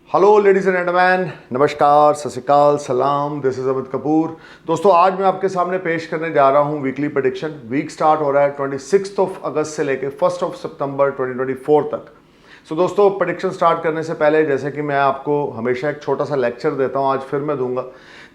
Hello ladies and gentleman, नमस्कार, सत श्री अकाल, सलाम। This is Amit Kapoor. दोस्तों, आज मैं आपके सामने पेश करने जा रहा हूं वीकली प्रेडिक्शन। वीक स्टार्ट हो रहा है 26 अगस्त से लेकर 1 सितंबर 2024 तक। दोस्तों, प्रेडिक्शन स्टार्ट करने से पहले जैसे कि मैं आपको हमेशा एक छोटा सा लेक्चर देता हूं, आज फिर मैं दूंगा।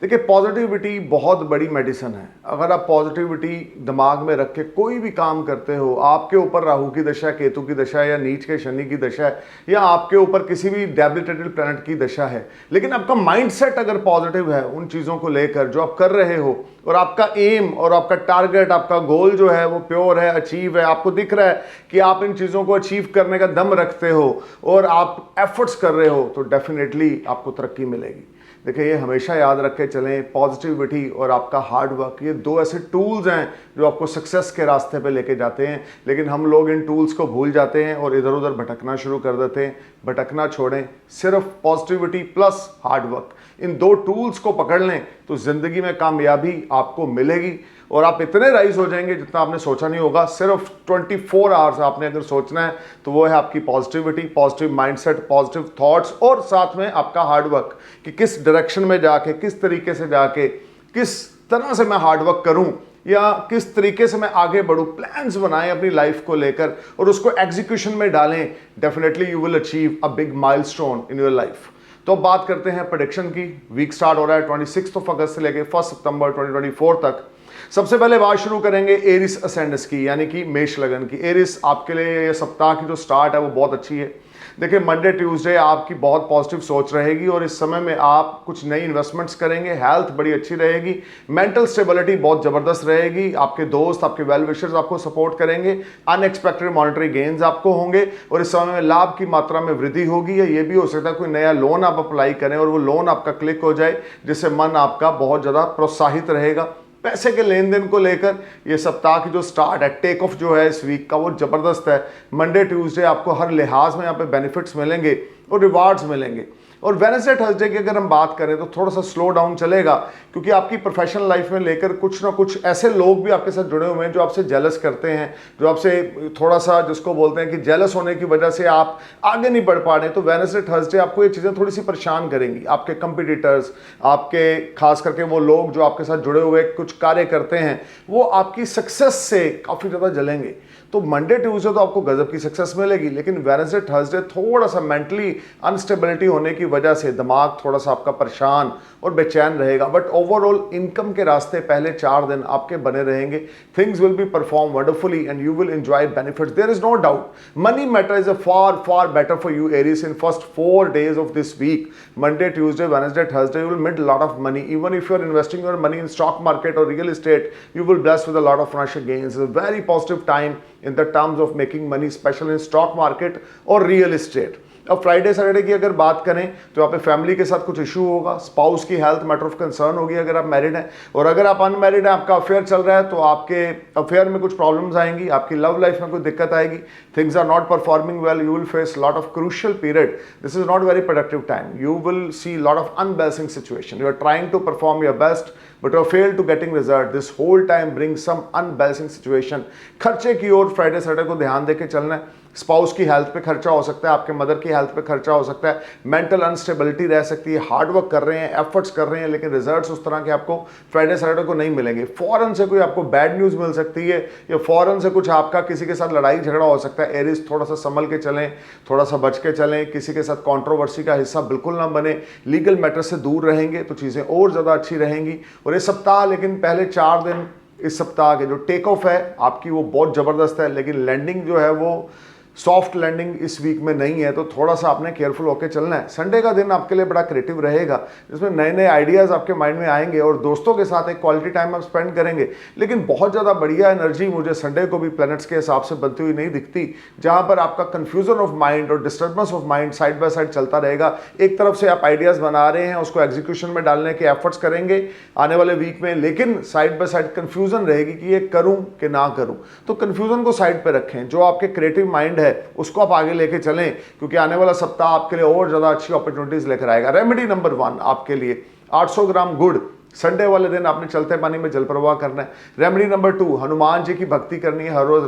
देखिए, पॉजिटिविटी बहुत बड़ी मेडिसिन है। अगर आप पॉजिटिविटी दिमाग में रख के कोई भी काम करते हो, आपके ऊपर राहु की दशा, केतु की दशा या नीच के शनि की दशा है, या आपके ऊपर किसी भी डेबिलिटेटेड प्लैनेट की दशा है, लेकिन आपका माइंडसेट अगर पॉजिटिव है उन चीज़ों को लेकर जो आप कर रहे हो, और आपका एम और आपका टारगेट, आपका गोल जो है वो प्योर है, अचीव है, आपको दिख रहा है कि आप इन चीज़ों को अचीव करने का दम रखते हो और आप एफर्ट्स कर रहे हो, तो डेफिनेटली आपको तरक्की मिलेगी। देखिए, ये हमेशा याद रख के चलें, पॉजिटिविटी और आपका हार्ड वर्क, ये दो ऐसे टूल्स हैं जो आपको सक्सेस के रास्ते पे लेके जाते हैं। लेकिन हम लोग इन टूल्स को भूल जाते हैं और इधर उधर भटकना शुरू कर देते हैं। भटकना छोड़ें, सिर्फ पॉजिटिविटी प्लस हार्ड वर्क, इन दो टूल्स को पकड़ लें तो ज़िंदगी में कामयाबी आपको मिलेगी और आप इतने राइज हो जाएंगे जितना आपने सोचा नहीं होगा। सिर्फ 24 आवर्स आपने अगर सोचना है तो वो है आपकी positivity, positive mindset, positive thoughts और साथ में आपका हार्ड वर्क, कि किस डायरेक्शन में जाके, किस तरीके से जाके, किस तरह से मैं हार्ड वर्क करूं या किस तरीके से मैं आगे बढ़ूं। प्लान्स बनाएं अपनी लाइफ को लेकर और उसको एग्जीक्यूशन में डालें। Definitely you will achieve a big milestone in your life. तो अब बात करते हैं प्रेडिक्शन की। वीक स्टार्ट हो रहा है 26 अगस्त से लेकर 1 सितंबर 2024 तक। सबसे पहले बात शुरू करेंगे एरिस असेंडेंस की, यानी कि मेष लगन की। एरिस, आपके लिए ये सप्ताह की जो स्टार्ट है वो बहुत अच्छी है। देखिए, मंडे ट्यूसडे आपकी बहुत पॉजिटिव सोच रहेगी और इस समय में आप कुछ नई इन्वेस्टमेंट्स करेंगे। हेल्थ बड़ी अच्छी रहेगी, मेंटल स्टेबिलिटी बहुत ज़बरदस्त रहेगी। आपके दोस्त, आपके वेल विशर्स आपको सपोर्ट करेंगे। अनएक्सपेक्टेड मॉनेटरी गेन्स आपको होंगे और इस समय में लाभ की मात्रा में वृद्धि होगी। या ये भी हो सकता है कोई नया लोन आप अप्लाई करें और वो लोन आपका क्लिक हो जाए, जिससे मन आपका बहुत ज़्यादा प्रोत्साहित रहेगा। पैसे के लेन देन को लेकर ये सप्ताह की जो स्टार्ट है, टेक ऑफ जो है इस वीक का, वो जबरदस्त है। मंडे ट्यूसडे आपको हर लिहाज में यहाँ पे बेनिफिट्स मिलेंगे और रिवार्ड्स मिलेंगे। और वेडनेसडे थर्सडे की अगर हम बात करें तो थोड़ा सा स्लो डाउन चलेगा, क्योंकि आपकी प्रोफेशनल लाइफ में लेकर कुछ ना कुछ ऐसे लोग भी आपके साथ जुड़े हुए हैं जो आपसे जेलस करते हैं, जो आपसे थोड़ा सा, जिसको बोलते हैं कि जेलस होने की वजह से आप आगे नहीं बढ़ पा रहे। तो वेडनेसडे थर्सडे आपको ये चीज़ें थोड़ी सी परेशान करेंगी। आपके कंपिटिटर्स, आपके खास करके वो लोग जो आपके साथ जुड़े हुए कुछ कार्य करते हैं, वो आपकी सक्सेस से काफ़ी ज़्यादा जलेंगे। तो मंडे ट्यूसडे तो आपको गजब की सक्सेस मिलेगी, लेकिन वेडनेसडे थर्सडे थोड़ा सा मेंटली अनस्टेबिलिटी होने की वजह से दिमाग थोड़ा सा आपका परेशान और बेचैन रहेगा। बट ओवरऑल इनकम के रास्ते पहले 4 दिन आपके बने रहेंगे। Things will be perform wonderfully and you will enjoy benefits, there is no doubt. Money matter is a far better for you Aries in first 4 days of this week. Monday, Tuesday, Wednesday, Thursday, you will make a lot of money. Even if you are investing your money in stock market or real estate, you will bless with a lot of financial gains. It's a very positive time in the terms of making money, especially in stock market or real estate. अब Friday Saturday की अगर बात करें तो यहाँ पे family के साथ कुछ इशू होगा। स्पाउस की हेल्थ मैटर ऑफ कंसर्न होगी अगर आप मैरिड हैं, और अगर आप अनमैरिड हैं, आपका अफेयर चल रहा है, तो आपके अफेयर में कुछ प्रॉब्लम्स आएंगी, आपकी लव लाइफ में कोई दिक्कत आएगी। Things are not performing well, you will face lot of crucial period. This is not very productive time. You will see lot of unbalancing situation. You are trying to perform your best but you fail to getting result. This whole time brings some unbalancing situation. खर्चे की ओर Friday Saturday को ध्यान देके चलना है। Spouse की health पे खर्चा हो सकता है, आपके मदर की हेल्थ पे खर्चा हो सकता है, मेंटल अनस्टेबिलिटी रह सकती है। हार्ड वर्क कर रहे हैं, एफर्ट्स कर रहे हैं, लेकिन रिजल्ट्स उस तरह के आपको फ्राइडे सैटरडे को नहीं मिलेंगे। फॉरन से कोई आपको बैड न्यूज़ मिल सकती है, या फॉरन से कुछ आपका किसी के साथ लड़ाई झगड़ा हो सकता है। एरिस, थोड़ा सा संभल के चलें, थोड़ा सा बच के चलें, किसी के साथ कॉन्ट्रोवर्सी का हिस्सा बिल्कुल ना बने। लीगल मैटर से दूर रहेंगे तो चीज़ें और ज़्यादा अच्छी रहेंगी। और ये सप्ताह, लेकिन पहले 4 दिन इस सप्ताह के जो टेक ऑफ है आपकी वो बहुत ज़बरदस्त है, लेकिन लैंडिंग जो है वो सॉफ्ट लैंडिंग इस वीक में नहीं है, तो थोड़ा सा आपने केयरफुल होकर चलना है। संडे का दिन आपके लिए बड़ा क्रिएटिव रहेगा, जिसमें नए नए आइडियाज़ आपके माइंड में आएंगे और दोस्तों के साथ एक क्वालिटी टाइम आप स्पेंड करेंगे। लेकिन बहुत ज़्यादा बढ़िया एनर्जी मुझे संडे को भी प्लैनेट्स के हिसाब से बनती हुई नहीं दिखती, जहाँ पर आपका कन्फ्यूजन ऑफ माइंड और disturbance of mind side by side चलता रहेगा। एक तरफ से आप आइडियाज़ बना रहे हैं, उसको एग्जीक्यूशन में डालने के एफर्ट्स करेंगे आने वाले वीक में, लेकिन साइड बाय साइड कन्फ्यूजन रहेगी कि ये करूँ कि ना करूँ। तो कन्फ्यूजन को साइड पर रखें, जो आपके क्रिएटिव माइंड है उसको आप आगे लेके चलें, क्योंकि आने वाला सप्ताह आपके लिए और ज्यादा अच्छी अपॉर्चुनिटीज लेकर आएगा। रेमेडी नंबर 1 आपके लिए 800 ग्राम गुड़ संडे वाले दिन आपने चलते पानी में जल प्रवाह करना है। रेमेडी नंबर 2, हनुमान जी की भक्ति करनी है। हर रोज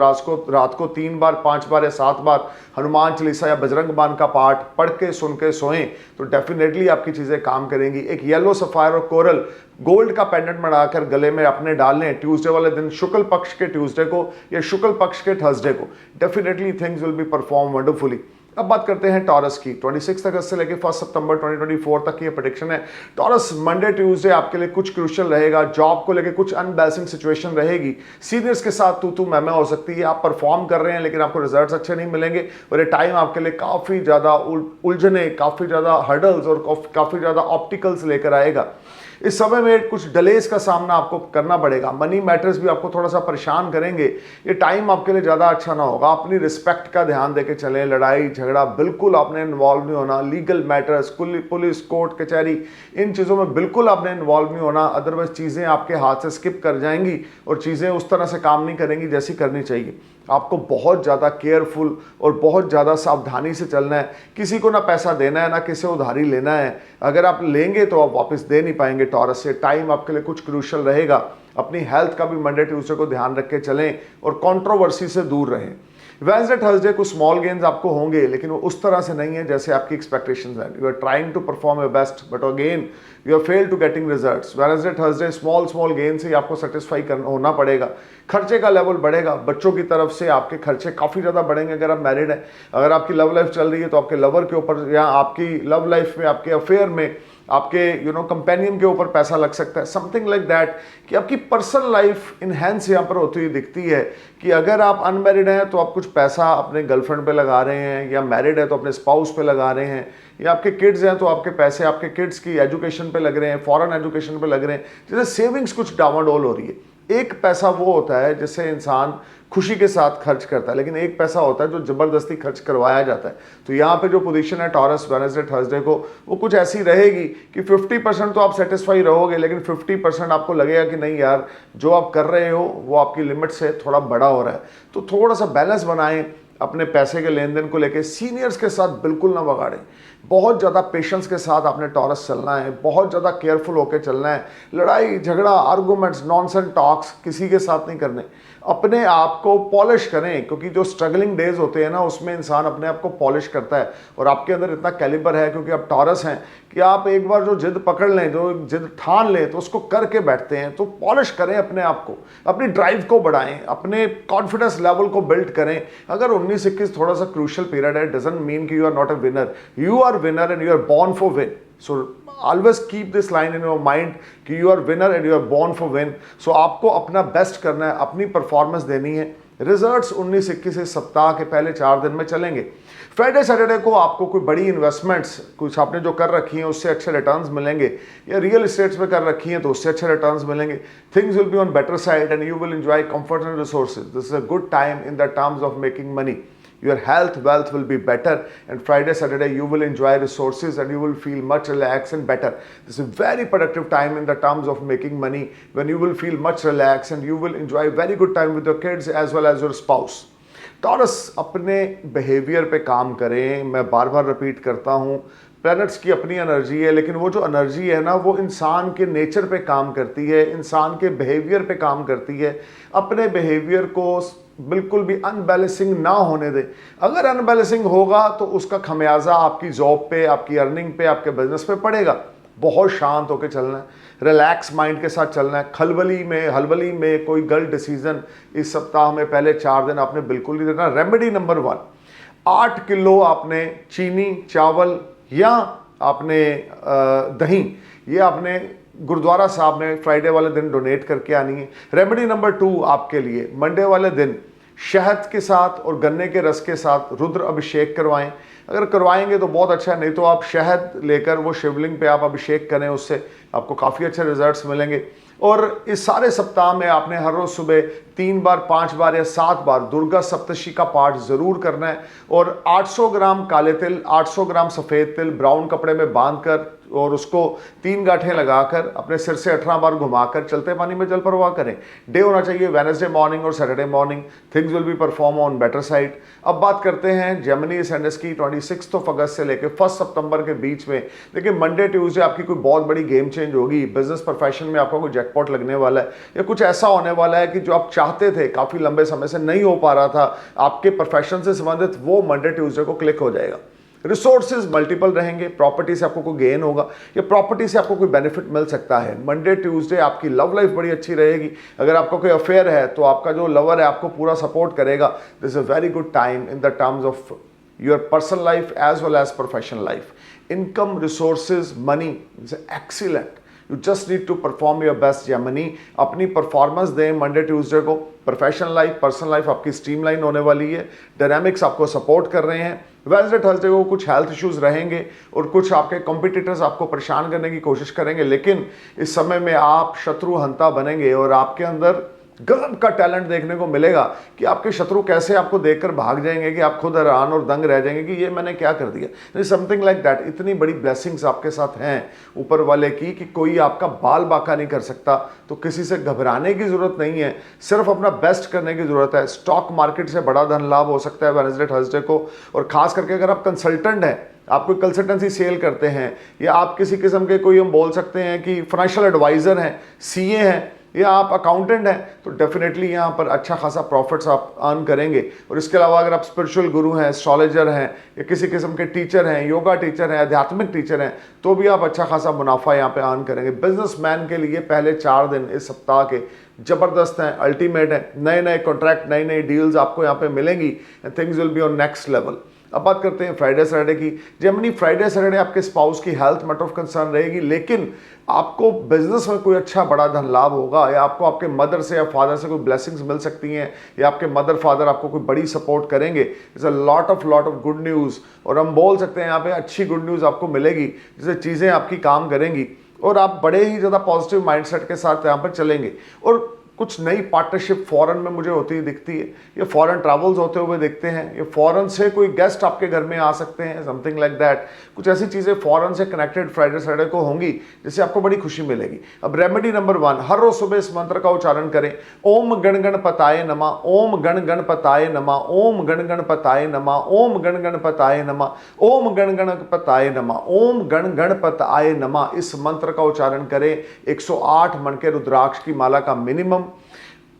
रात को 3 बार, 5 बार या 7 बार हनुमान चालीसा या बजरंग बाण का पाठ पढ़ के सुन के सोएं तो डेफिनेटली आपकी चीजें काम करेंगी। एक येलो सफायर और कोरल गोल्ड का पेंडेंट बनाकर गले में अपने डाल लें ट्यूसडे वाले दिन, शुक्ल पक्ष के ट्यूसडे को या शुक्ल पक्ष के थर्सडे को। Definitely things will be perform wonderfully. अब बात करते हैं टॉरस की। 26 अगस्त से लेकर 1 सितंबर 2024 तक की प्रेडिक्शन है। टॉरस मंडे ट्यूसडे आपके लिए कुछ क्रूशियल रहेगा। जॉब को लेकर कुछ अनबैलेंसिंग सिचुएशन रहेगी। सीनियर्स के साथ तू मैं हो सकती है। आप परफॉर्म कर रहे हैं लेकिन आपको रिजल्ट्स अच्छे नहीं मिलेंगे और ये टाइम आपके लिए काफ़ी ज़्यादा उलझने, काफ़ी ज़्यादा हर्डल्स और काफ़ी ज़्यादा ऑप्टिकल्स लेकर आएगा। इस समय में कुछ डिलेस का सामना आपको करना पड़ेगा। मनी मैटर्स भी आपको थोड़ा सा परेशान करेंगे। ये टाइम आपके लिए ज़्यादा अच्छा ना होगा। अपनी रिस्पेक्ट का ध्यान देके चलें। लड़ाई झगड़ा बिल्कुल आपने इन्वॉल्व नहीं होना। लीगल मैटर्स, पुलिस, कोर्ट कचहरी, इन चीज़ों में बिल्कुल आपने इन्वॉल्व नहीं होना। अदरवाइज चीज़ें आपके हाथ से स्किप कर जाएंगी और चीज़ें उस तरह से काम नहीं करेंगी जैसी करनी चाहिए। आपको बहुत ज़्यादा केयरफुल और बहुत ज़्यादा सावधानी से चलना है। किसी को ना पैसा देना है ना किसी उधारी लेना है। अगर आप लेंगे तो आप वापस दे नहीं पाएंगे। टॉरस से टाइम आपके लिए कुछ क्रूशियल रहेगा। अपनी हेल्थ का भी मंडे ट्यूसडे को ध्यान रख के चलें और कंट्रोवर्सी से दूर रहें। वेडनेसडे थर्सडे कुछ स्मॉल गेन्स आपको होंगे लेकिन वो उस तरह से नहीं है जैसे आपकी एक्सपेक्टेशंस हैं। You are trying to perform your best but again you are fail to getting results. Wednesday Thursday small gain से आपको सेटिस्फाई होना पड़ेगा। खर्चे का लेवल बढ़ेगा। बच्चों की तरफ से आपके खर्चे काफ़ी ज़्यादा बढ़ेंगे अगर आप मैरिड हैं। अगर आपकी लव लाइफ चल रही है तो आपके लवर के ऊपर या आपकी लव लाइफ में, आपके अफेयर में, आपके कंपेनियन के ऊपर पैसा लग सकता है। समथिंग लाइक दैट कि आपकी पर्सनल लाइफ इनहेंस यहाँ पर होती हुई दिखती है कि अगर आप अनमैरिड हैं तो आप कुछ पैसा अपने गर्लफ्रेंड पे लगा रहे हैं, या मैरिड है तो अपने स्पाउस पे लगा रहे हैं, या आपके किड्स हैं तो आपके पैसे आपके किड्स की एजुकेशन पे लग रहे हैं, फॉरेन एजुकेशन पे लग रहे हैं, जैसे सेविंग्स कुछ डावाडोल हो रही है। एक पैसा वो होता है जिससे इंसान खुशी के साथ खर्च करता है, लेकिन एक पैसा होता है जो जबरदस्ती खर्च करवाया जाता है। तो यहाँ पे जो पोजीशन है टॉरस वेडनेसडे थर्सडे को, वो कुछ ऐसी रहेगी कि 50% तो आप सेटिस्फाई रहोगे लेकिन 50% आपको लगेगा कि नहीं यार जो आप कर रहे हो वो आपकी लिमिट से थोड़ा बड़ा हो रहा है। तो थोड़ा सा बैलेंस बनाएं अपने पैसे के लेन देन को लेके। सीनियर्स के साथ बिल्कुल ना बगाड़ें। बहुत ज़्यादा पेशेंस के साथ आपने टॉरस चलना है। बहुत ज़्यादा केयरफुल होकर चलना है। लड़ाई झगड़ा, आर्गूमेंट्स, नॉनसेंस टॉक्स किसी के साथ नहीं करने। अपने आप को पॉलिश करें क्योंकि जो स्ट्रगलिंग डेज होते हैं ना उसमें इंसान अपने आप को पॉलिश करता है और आपके अंदर इतना कैलिबर है क्योंकि आप टॉरस हैं कि आप एक बार जो जिद पकड़ लें, जो जिद ठान लें तो उसको करके बैठते हैं। तो पॉलिश करें अपने आप को, अपनी ड्राइव को बढ़ाएं, अपने कॉन्फिडेंस लेवल को बिल्ड करें। अगर 19-21 थोड़ा सा क्रूशियल पीरियड है, डजंट मीन कि you are not a winner. You are winner and you are born for win. So always keep this line in your mind कि you are winner and you are born for win. So आपको अपना best करना है, अपनी performance देनी है। Results 19-21 इस सप्ताह के पहले 4 दिन में चलेंगे। फ्राइडे सैटरडे को आपको कोई बड़ी इन्वेस्टमेंट्स कुछ आपने जो कर रखी हैं उससे अच्छे रिटर्न्स मिलेंगे, या रियल इस्टेट्स में कर रखी हैं तो उससे अच्छे रिटर्न्स मिलेंगे। Things will be on better side and you will enjoy comfort and resources. This is a good time in the terms of making money. Your health, wealth will be better, and Friday, Saturday, you will enjoy resources and you will feel much relaxed and better. This is a very productive time in the terms of making money, when you will feel much relaxed and you will enjoy very good time with your kids as well as your spouse. Taurus अपने behaviour पे काम करें। मैं बार बार repeat करता हूँ, planets की अपनी energy है, लेकिन वो जो एनर्जी है ना वो इंसान के नेचर पे काम करती है, इंसान के बिहेवियर पे काम करती है। अपने बिहेवियर को बिल्कुल भी अनबैलेंसिंग ना होने दें। अगर अनबैलेंसिंग होगा तो उसका खमियाजा आपकी जॉब पे, आपकी अर्निंग पे, आपके बिजनेस पे पड़ेगा। बहुत शांत होकर चलना है, रिलैक्स माइंड के साथ चलना है। हलबली में कोई गलत डिसीजन इस सप्ताह में पहले 4 दिन आपने बिल्कुल नहीं देना। रेमेडी नंबर 1, 8 किलो आपने चीनी, चावल या आपने दही, ये आपने गुरुद्वारा साहब में फ्राइडे वाले दिन डोनेट करके आनी है। रेमेडी नंबर 2 आपके लिए मंडे वाले दिन शहद के साथ और गन्ने के रस के साथ रुद्र अभिषेक करवाएं। अगर करवाएंगे तो बहुत अच्छा है, नहीं तो आप शहद लेकर वो शिवलिंग पे आप अभिषेक करें, उससे आपको काफ़ी अच्छे रिजल्ट्स मिलेंगे। और इस सारे सप्ताह में आपने हर रोज़ सुबह 3 बार 5 बार या 7 बार दुर्गा सप्तशी का पाठ जरूर करना है। और 800 ग्राम काले तिल, 800 ग्राम सफ़ेद तिल ब्राउन कपड़े में बांधकर और उसको 3 गांठें लगाकर अपने सिर से 18 बार घुमाकर चलते पानी में जल प्रवाह करें। डे होना चाहिए वेडनेसडे मॉर्निंग और Saturday morning. Things will be perform on better side. अब बात करते हैं जेमिनी एसएनएस की 26 अगस्त से लेकर 1 सितंबर के बीच में। देखिए मंडे ट्यूसडे आपकी कोई बहुत बड़ी गेम चेंज होगी। बिजनेस प्रोफेशन में आपका कोई जैकपॉट लगने वाला है या कुछ ऐसा होने वाला है कि जो आप चाहते थे काफ़ी लंबे समय से नहीं हो पा रहा था आपके प्रोफेशन से संबंधित, वो मंडे ट्यूसडे को क्लिक हो जाएगा। रिसोर्सेज मल्टीपल रहेंगे। प्रॉपर्टी से आपको कोई गेन होगा या प्रॉपर्टी से आपको कोई बेनिफिट मिल सकता है। मंडे ट्यूसडे आपकी लव लाइफ बड़ी अच्छी रहेगी। अगर आपका कोई अफेयर है तो आपका जो लवर है आपको पूरा सपोर्ट करेगा। This is a very good time in the terms of your personal life as well as professional life. Income, resources, money is excellent. You just need to perform your best Gemini. अपनी performance दें Monday Tuesday को। Professional life, personal life आपकी streamline होने वाली है। Dynamics आपको support कर रहे हैं। वेडनेसडे थर्सडे को कुछ हेल्थ इश्यूज रहेंगे और कुछ आपके कॉम्पिटिटर्स आपको परेशान करने की कोशिश करेंगे, लेकिन इस समय में आप शत्रु हंता बनेंगे और आपके अंदर गजब का टैलेंट देखने को मिलेगा कि आपके शत्रु कैसे आपको देखकर भाग जाएंगे कि आप खुद हैरान और दंग रह जाएंगे कि ये मैंने क्या कर दिया। Something like that. इतनी बड़ी ब्लेसिंग्स आपके साथ हैं ऊपर वाले की कि कोई आपका बाल बाका नहीं कर सकता। तो किसी से घबराने की जरूरत नहीं है, सिर्फ अपना बेस्ट करने की जरूरत है। स्टॉक मार्केट से बड़ा धन लाभ हो सकता है वेडनेसडे थर्सडे को। और खास करके अगर आप कंसल्टेंट हैं, आप कोई कंसल्टेंसी सेल करते हैं या आप किसी किस्म के कोई हम बोल सकते हैं कि फाइनेंशियल एडवाइजर हैं, सीए हैं या आप अकाउंटेंट हैं, तो डेफिनेटली यहाँ पर अच्छा खासा प्रॉफिट्स आप अर्न करेंगे। और इसके अलावा अगर आप स्पिरिचुअल गुरु हैं, एस्ट्रोलॉजर हैं या किसी किस्म के टीचर हैं, योगा टीचर हैं, आध्यात्मिक टीचर हैं, तो भी आप अच्छा खासा मुनाफा यहाँ पे अर्न करेंगे। बिजनेसमैन के लिए पहले 4 दिन इस सप्ताह के जबरदस्त हैं, अल्टीमेट हैं। नए नए कॉन्ट्रैक्ट, नई नई डील्स आपको यहाँ पे मिलेंगी and things will be on next level. अब बात करते हैं फ्राइडे सैटरडे की। जेमिनी फ्राइडे सैटरडे आपके स्पाउस की हेल्थ मैटर ऑफ कंसर्न रहेगी, लेकिन आपको बिजनेस में कोई अच्छा बड़ा धन लाभ होगा या आपको आपके मदर से या फादर से कोई ब्लेसिंग्स मिल सकती हैं या आपके मदर फादर आपको कोई बड़ी सपोर्ट करेंगे। It's a lot of good news. और हम बोल सकते हैं यहाँ पे अच्छी गुड न्यूज़ आपको मिलेगी जिससे चीज़ें आपकी काम करेंगी और आप बड़े ही ज़्यादा पॉजिटिव माइंडसेट के साथ यहाँ पर चलेंगे। और कुछ नई पार्टनरशिप फॉरेन में मुझे होती दिखती है, ये फॉरेन ट्रैवल्स होते हुए दिखते हैं, ये फॉरेन से कोई गेस्ट आपके घर में आ सकते हैं, समथिंग लाइक दैट। कुछ ऐसी चीज़ें फॉरेन से कनेक्टेड फ्राइडे सैटरडे को होंगी जिससे आपको बड़ी खुशी मिलेगी। अब रेमेडी नंबर 1, हर रोज सुबह इस मंत्र का उच्चारण करें। ओम गण गणपताय नमः, ओम गण गणपताय नमः, ओम गण गणपताय नमः, ओम गण गणपताय नमः, ओम गण गणपताय नमः, ओम गण गणपताय नमः। इस मंत्र का उच्चारण करें। 108 मन के रुद्राक्ष की माला का मिनिमम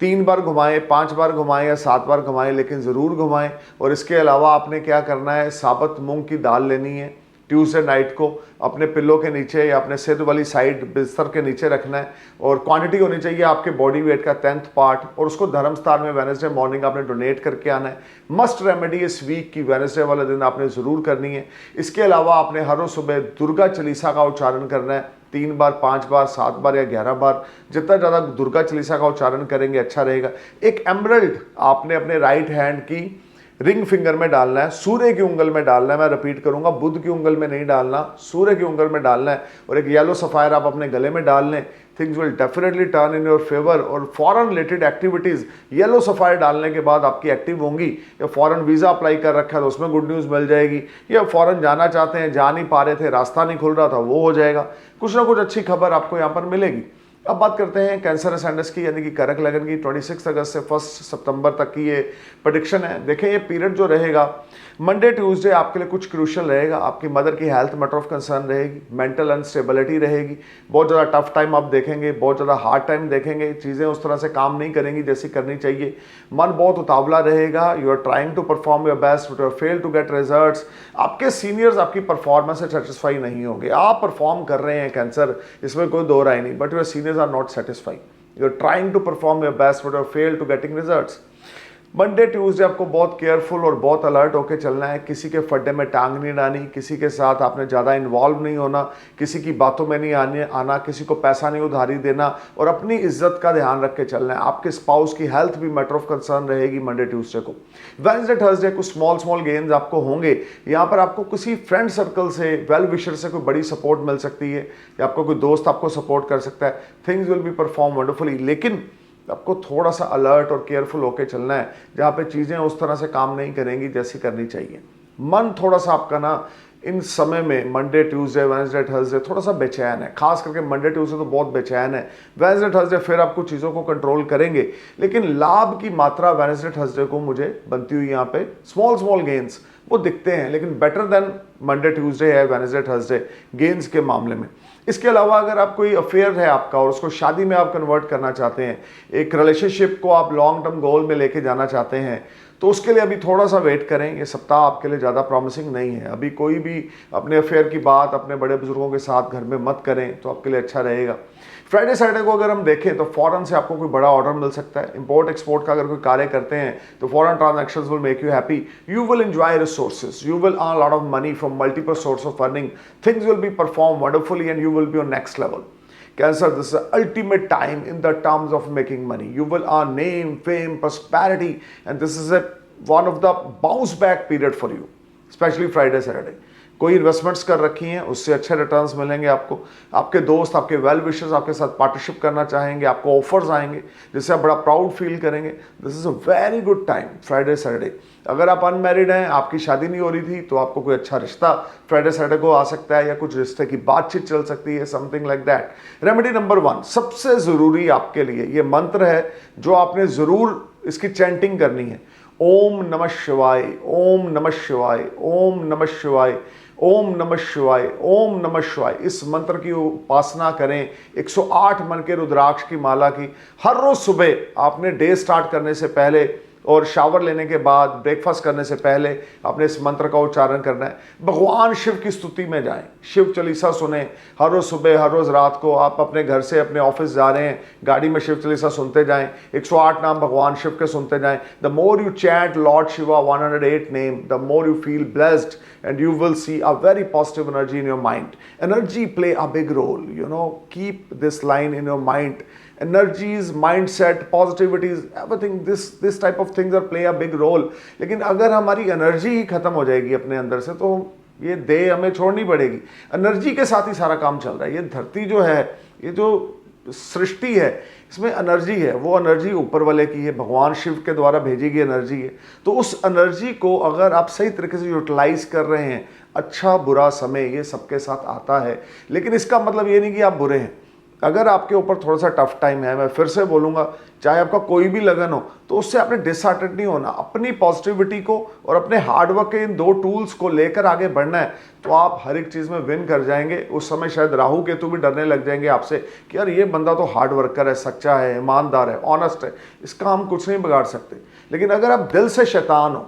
3 बार घुमाएं, 5 बार घुमाएं या 7 बार घुमाएं, लेकिन ज़रूर घुमाएं। और इसके अलावा आपने क्या करना है, साबुत मूंग की दाल लेनी है। ट्यूसडे नाइट को अपने पिल्लो के नीचे या अपने सिर वाली साइड बिस्तर के नीचे रखना है और क्वांटिटी होनी चाहिए आपके बॉडी वेट का 10th पार्ट, और उसको धर्मस्थान में वेडनेसडे मॉर्निंग आपने डोनेट करके आना है। मस्ट रेमेडी इस वीक की वेडनेसडे वाले दिन आपने ज़रूर करनी है। इसके अलावा आपने हर रोज सुबह दुर्गा चालीसा का उच्चारण करना है। 3 बार, 5 बार, 7 बार या 11 बार, जितना ज़्यादा दुर्गा चालीसा का उच्चारण करेंगे अच्छा रहेगा। एक एमरल्ड आपने अपने राइट हैंड की रिंग फिंगर में डालना है, सूर्य की उंगल में डालना है। मैं रिपीट करूंगा, बुध की उंगल में नहीं डालना, सूर्य की उंगल में डालना है। और एक येलो सफायर आप अपने गले में डाल लें। Things will definitely turn in your favour. और foreign related activities yellow sapphire डालने के बाद आपकी एक्टिव होंगी। या फॉरेन वीज़ा अप्लाई कर रखा है तो उसमें गुड न्यूज़ मिल जाएगी, या फॉरेन जाना चाहते हैं, जा नहीं पा रहे थे, रास्ता नहीं खुल रहा था, वो हो जाएगा। कुछ ना कुछ अच्छी खबर आपको यहाँ पर मिलेगी। अब बात करते हैं कैंसर एसेंडेंस की, यानी कि करक लगन की। 26 अगस्त से 1 सितंबर तक की ये प्रेडिक्शन है। देखें ये पीरियड जो रहेगा मंडे ट्यूसडे आपके लिए कुछ क्रूशियल रहेगा। आपकी मदर की हेल्थ मैटर ऑफ कंसर्न रहेगी, मेंटल अनस्टेबिलिटी रहेगी, बहुत ज़्यादा टफ टाइम आप देखेंगे, बहुत ज़्यादा हार्ड टाइम देखेंगे, चीज़ें उस तरह से काम नहीं करेंगी जैसी करनी चाहिए। मन बहुत उतावला रहेगा। You are trying to perform your best but you fail to get results. आपके सीनियर्स आपकी परफॉर्मेंस से सेटिस्फाई नहीं होंगे। आप परफॉर्म कर रहे हैं कैंसर, इसमें कोई दो राय नहीं, but your seniors are not satisfied. You're trying to perform your best but you fail to getting results. Monday Tuesday आपको बहुत केयरफुल और बहुत अलर्ट होकर चलना है। किसी के फड्डे में टांग नहीं डाली, किसी के साथ आपने ज़्यादा इन्वॉल्व नहीं होना, किसी की बातों में नहीं आना, किसी को पैसा नहीं उधारी देना और अपनी इज्जत का ध्यान रख के चलना है। आपके स्पाउस की हेल्थ भी मैटर ऑफ कंसर्न रहेगी मंडे ट्यूसडे को। वेडनेसडे थर्सडे को स्मॉल गेन्स आपको होंगे। यहाँ पर आपको किसी फ्रेंड सर्कल से, वेल विशर से कोई बड़ी सपोर्ट मिल सकती है या आपको कोई दोस्त आपको सपोर्ट कर सकता है। Things will be perform wonderfully. लेकिन आपको थोड़ा सा अलर्ट और केयरफुल होकर चलना है, जहाँ पे चीज़ें उस तरह से काम नहीं करेंगी जैसी करनी चाहिए। मन थोड़ा सा आपका ना इन समय में मंडे ट्यूसडे वेडनेसडे थर्सडे थोड़ा सा बेचैन है, खास करके मंडे ट्यूसडे तो बहुत बेचैन है। वेडनेसडे थर्सडे फिर आप कुछ चीज़ों को कंट्रोल करेंगे, लेकिन लाभ की मात्रा वेडनेसडे थर्सडे को मुझे बनती हुई यहाँ पे स्मॉल स्मॉल गेन्स वो दिखते हैं, लेकिन बेटर देन मंडे ट्यूसडे है वेडनेसडे थर्सडे गेन्स के मामले में। इसके अलावा अगर आप कोई अफेयर है आपका और उसको शादी में आप कन्वर्ट करना चाहते हैं, एक रिलेशनशिप को आप लॉन्ग टर्म गोल में लेके जाना चाहते हैं, तो उसके लिए अभी थोड़ा सा वेट करें। ये सप्ताह आपके लिए ज़्यादा प्रॉमिसिंग नहीं है। अभी कोई भी अपने अफेयर की बात अपने बड़े बुजुर्गों के साथ घर में मत करें, तो आपके लिए अच्छा रहेगा। फ्राइडे सैटरडे को अगर हम देखें तो फॉरेन से आपको कोई बड़ा ऑर्डर मिल सकता है। इंपोर्ट एक्सपोर्ट का अगर कोई कार्य करते हैं तो foreign transactions will make you happy, you will enjoy resources, you will earn lot of money from multiple source of earning, things will be perform wonderfully and you will be on next level. Cancer, this is the ultimate time in the terms of making money. You will earn name, fame, prosperity, and this is one of the bounce back period for you, especially Friday, Saturday. कोई investments कर रखी हैं उससे अच्छे returns मिलेंगे आपको। आपके दोस्त, आपके वेल विशर्स आपके साथ पार्टनरशिप करना चाहेंगे, आपको ऑफर्स आएंगे जिससे आप बड़ा प्राउड फील करेंगे। This is a very good time Friday Saturday. अगर आप अनमैरिड हैं, आपकी शादी नहीं हो रही थी, तो आपको कोई अच्छा रिश्ता फ्राइडे सैटरडे को आ सकता है, या कुछ रिश्ते की बातचीत चल सकती है, something like that. Remedy number 1 सबसे ज़रूरी आपके लिए ये मंत्र है जो आपने ज़रूर इसकी चैंटिंग करनी है। ओम नमः शिवाय, ओम नमः शिवाय, ओम नमः शिवाय, ओम नमः शिवाय, ओम नमः शिवाय। इस मंत्र की उपासना करें 108 मन के रुद्राक्ष की माला की। हर रोज सुबह आपने डे स्टार्ट करने से पहले और शावर लेने के बाद, ब्रेकफास्ट करने से पहले आपने इस मंत्र का उच्चारण करना है। भगवान शिव की स्तुति में जाएं, शिव चालीसा सुने हर रोज़ सुबह, हर रोज़ रात को। आप अपने घर से अपने ऑफिस जा रहे हैं, गाड़ी में शिव चालीसा सुनते जाएं, 108 नाम भगवान शिव के सुनते जाएं। The more you chant Lord Shiva 108 name, the more you feel blessed and you will see a very positive energy in your mind. Energy play a big role, you know, keep this line in your mind. Energies, mindset, positivities, everything, this type of things are play a big role. लेकिन अगर हमारी energy ही खत्म हो जाएगी अपने अंदर से, तो ये देह हमें छोड़नी पड़ेगी। एनर्जी के साथ ही सारा काम चल रहा है। ये धरती जो है, ये जो सृष्टि है, इसमें एनर्जी है, वो एनर्जी ऊपर वाले की है, भगवान शिव के द्वारा भेजी गई एनर्जी है। तो उस एनर्जी को अगर आप सही तरीके से यूटिलाइज कर रहे हैं, अच्छा बुरा समय ये सबके साथ आता है, लेकिन इसका मतलब ये नहीं कि आप बुरे हैं। अगर आपके ऊपर थोड़ा सा टफ टाइम है, मैं फिर से बोलूँगा, चाहे आपका कोई भी लगन हो, तो उससे आपने डिसहार्टेड नहीं होना। अपनी पॉजिटिविटी को और अपने हार्डवर्क के इन 2 टूल्स को लेकर आगे बढ़ना है, तो आप हर एक चीज़ में विन कर जाएंगे। उस समय शायद राहु केतु भी डरने लग जाएंगे आपसे कि यार ये बंदा तो हार्ड वर्कर है, सच्चा है, ईमानदार है, ऑनेस्ट है, इसका हम कुछ नहीं बिगाड़ सकते। लेकिन अगर आप दिल से शैतान हो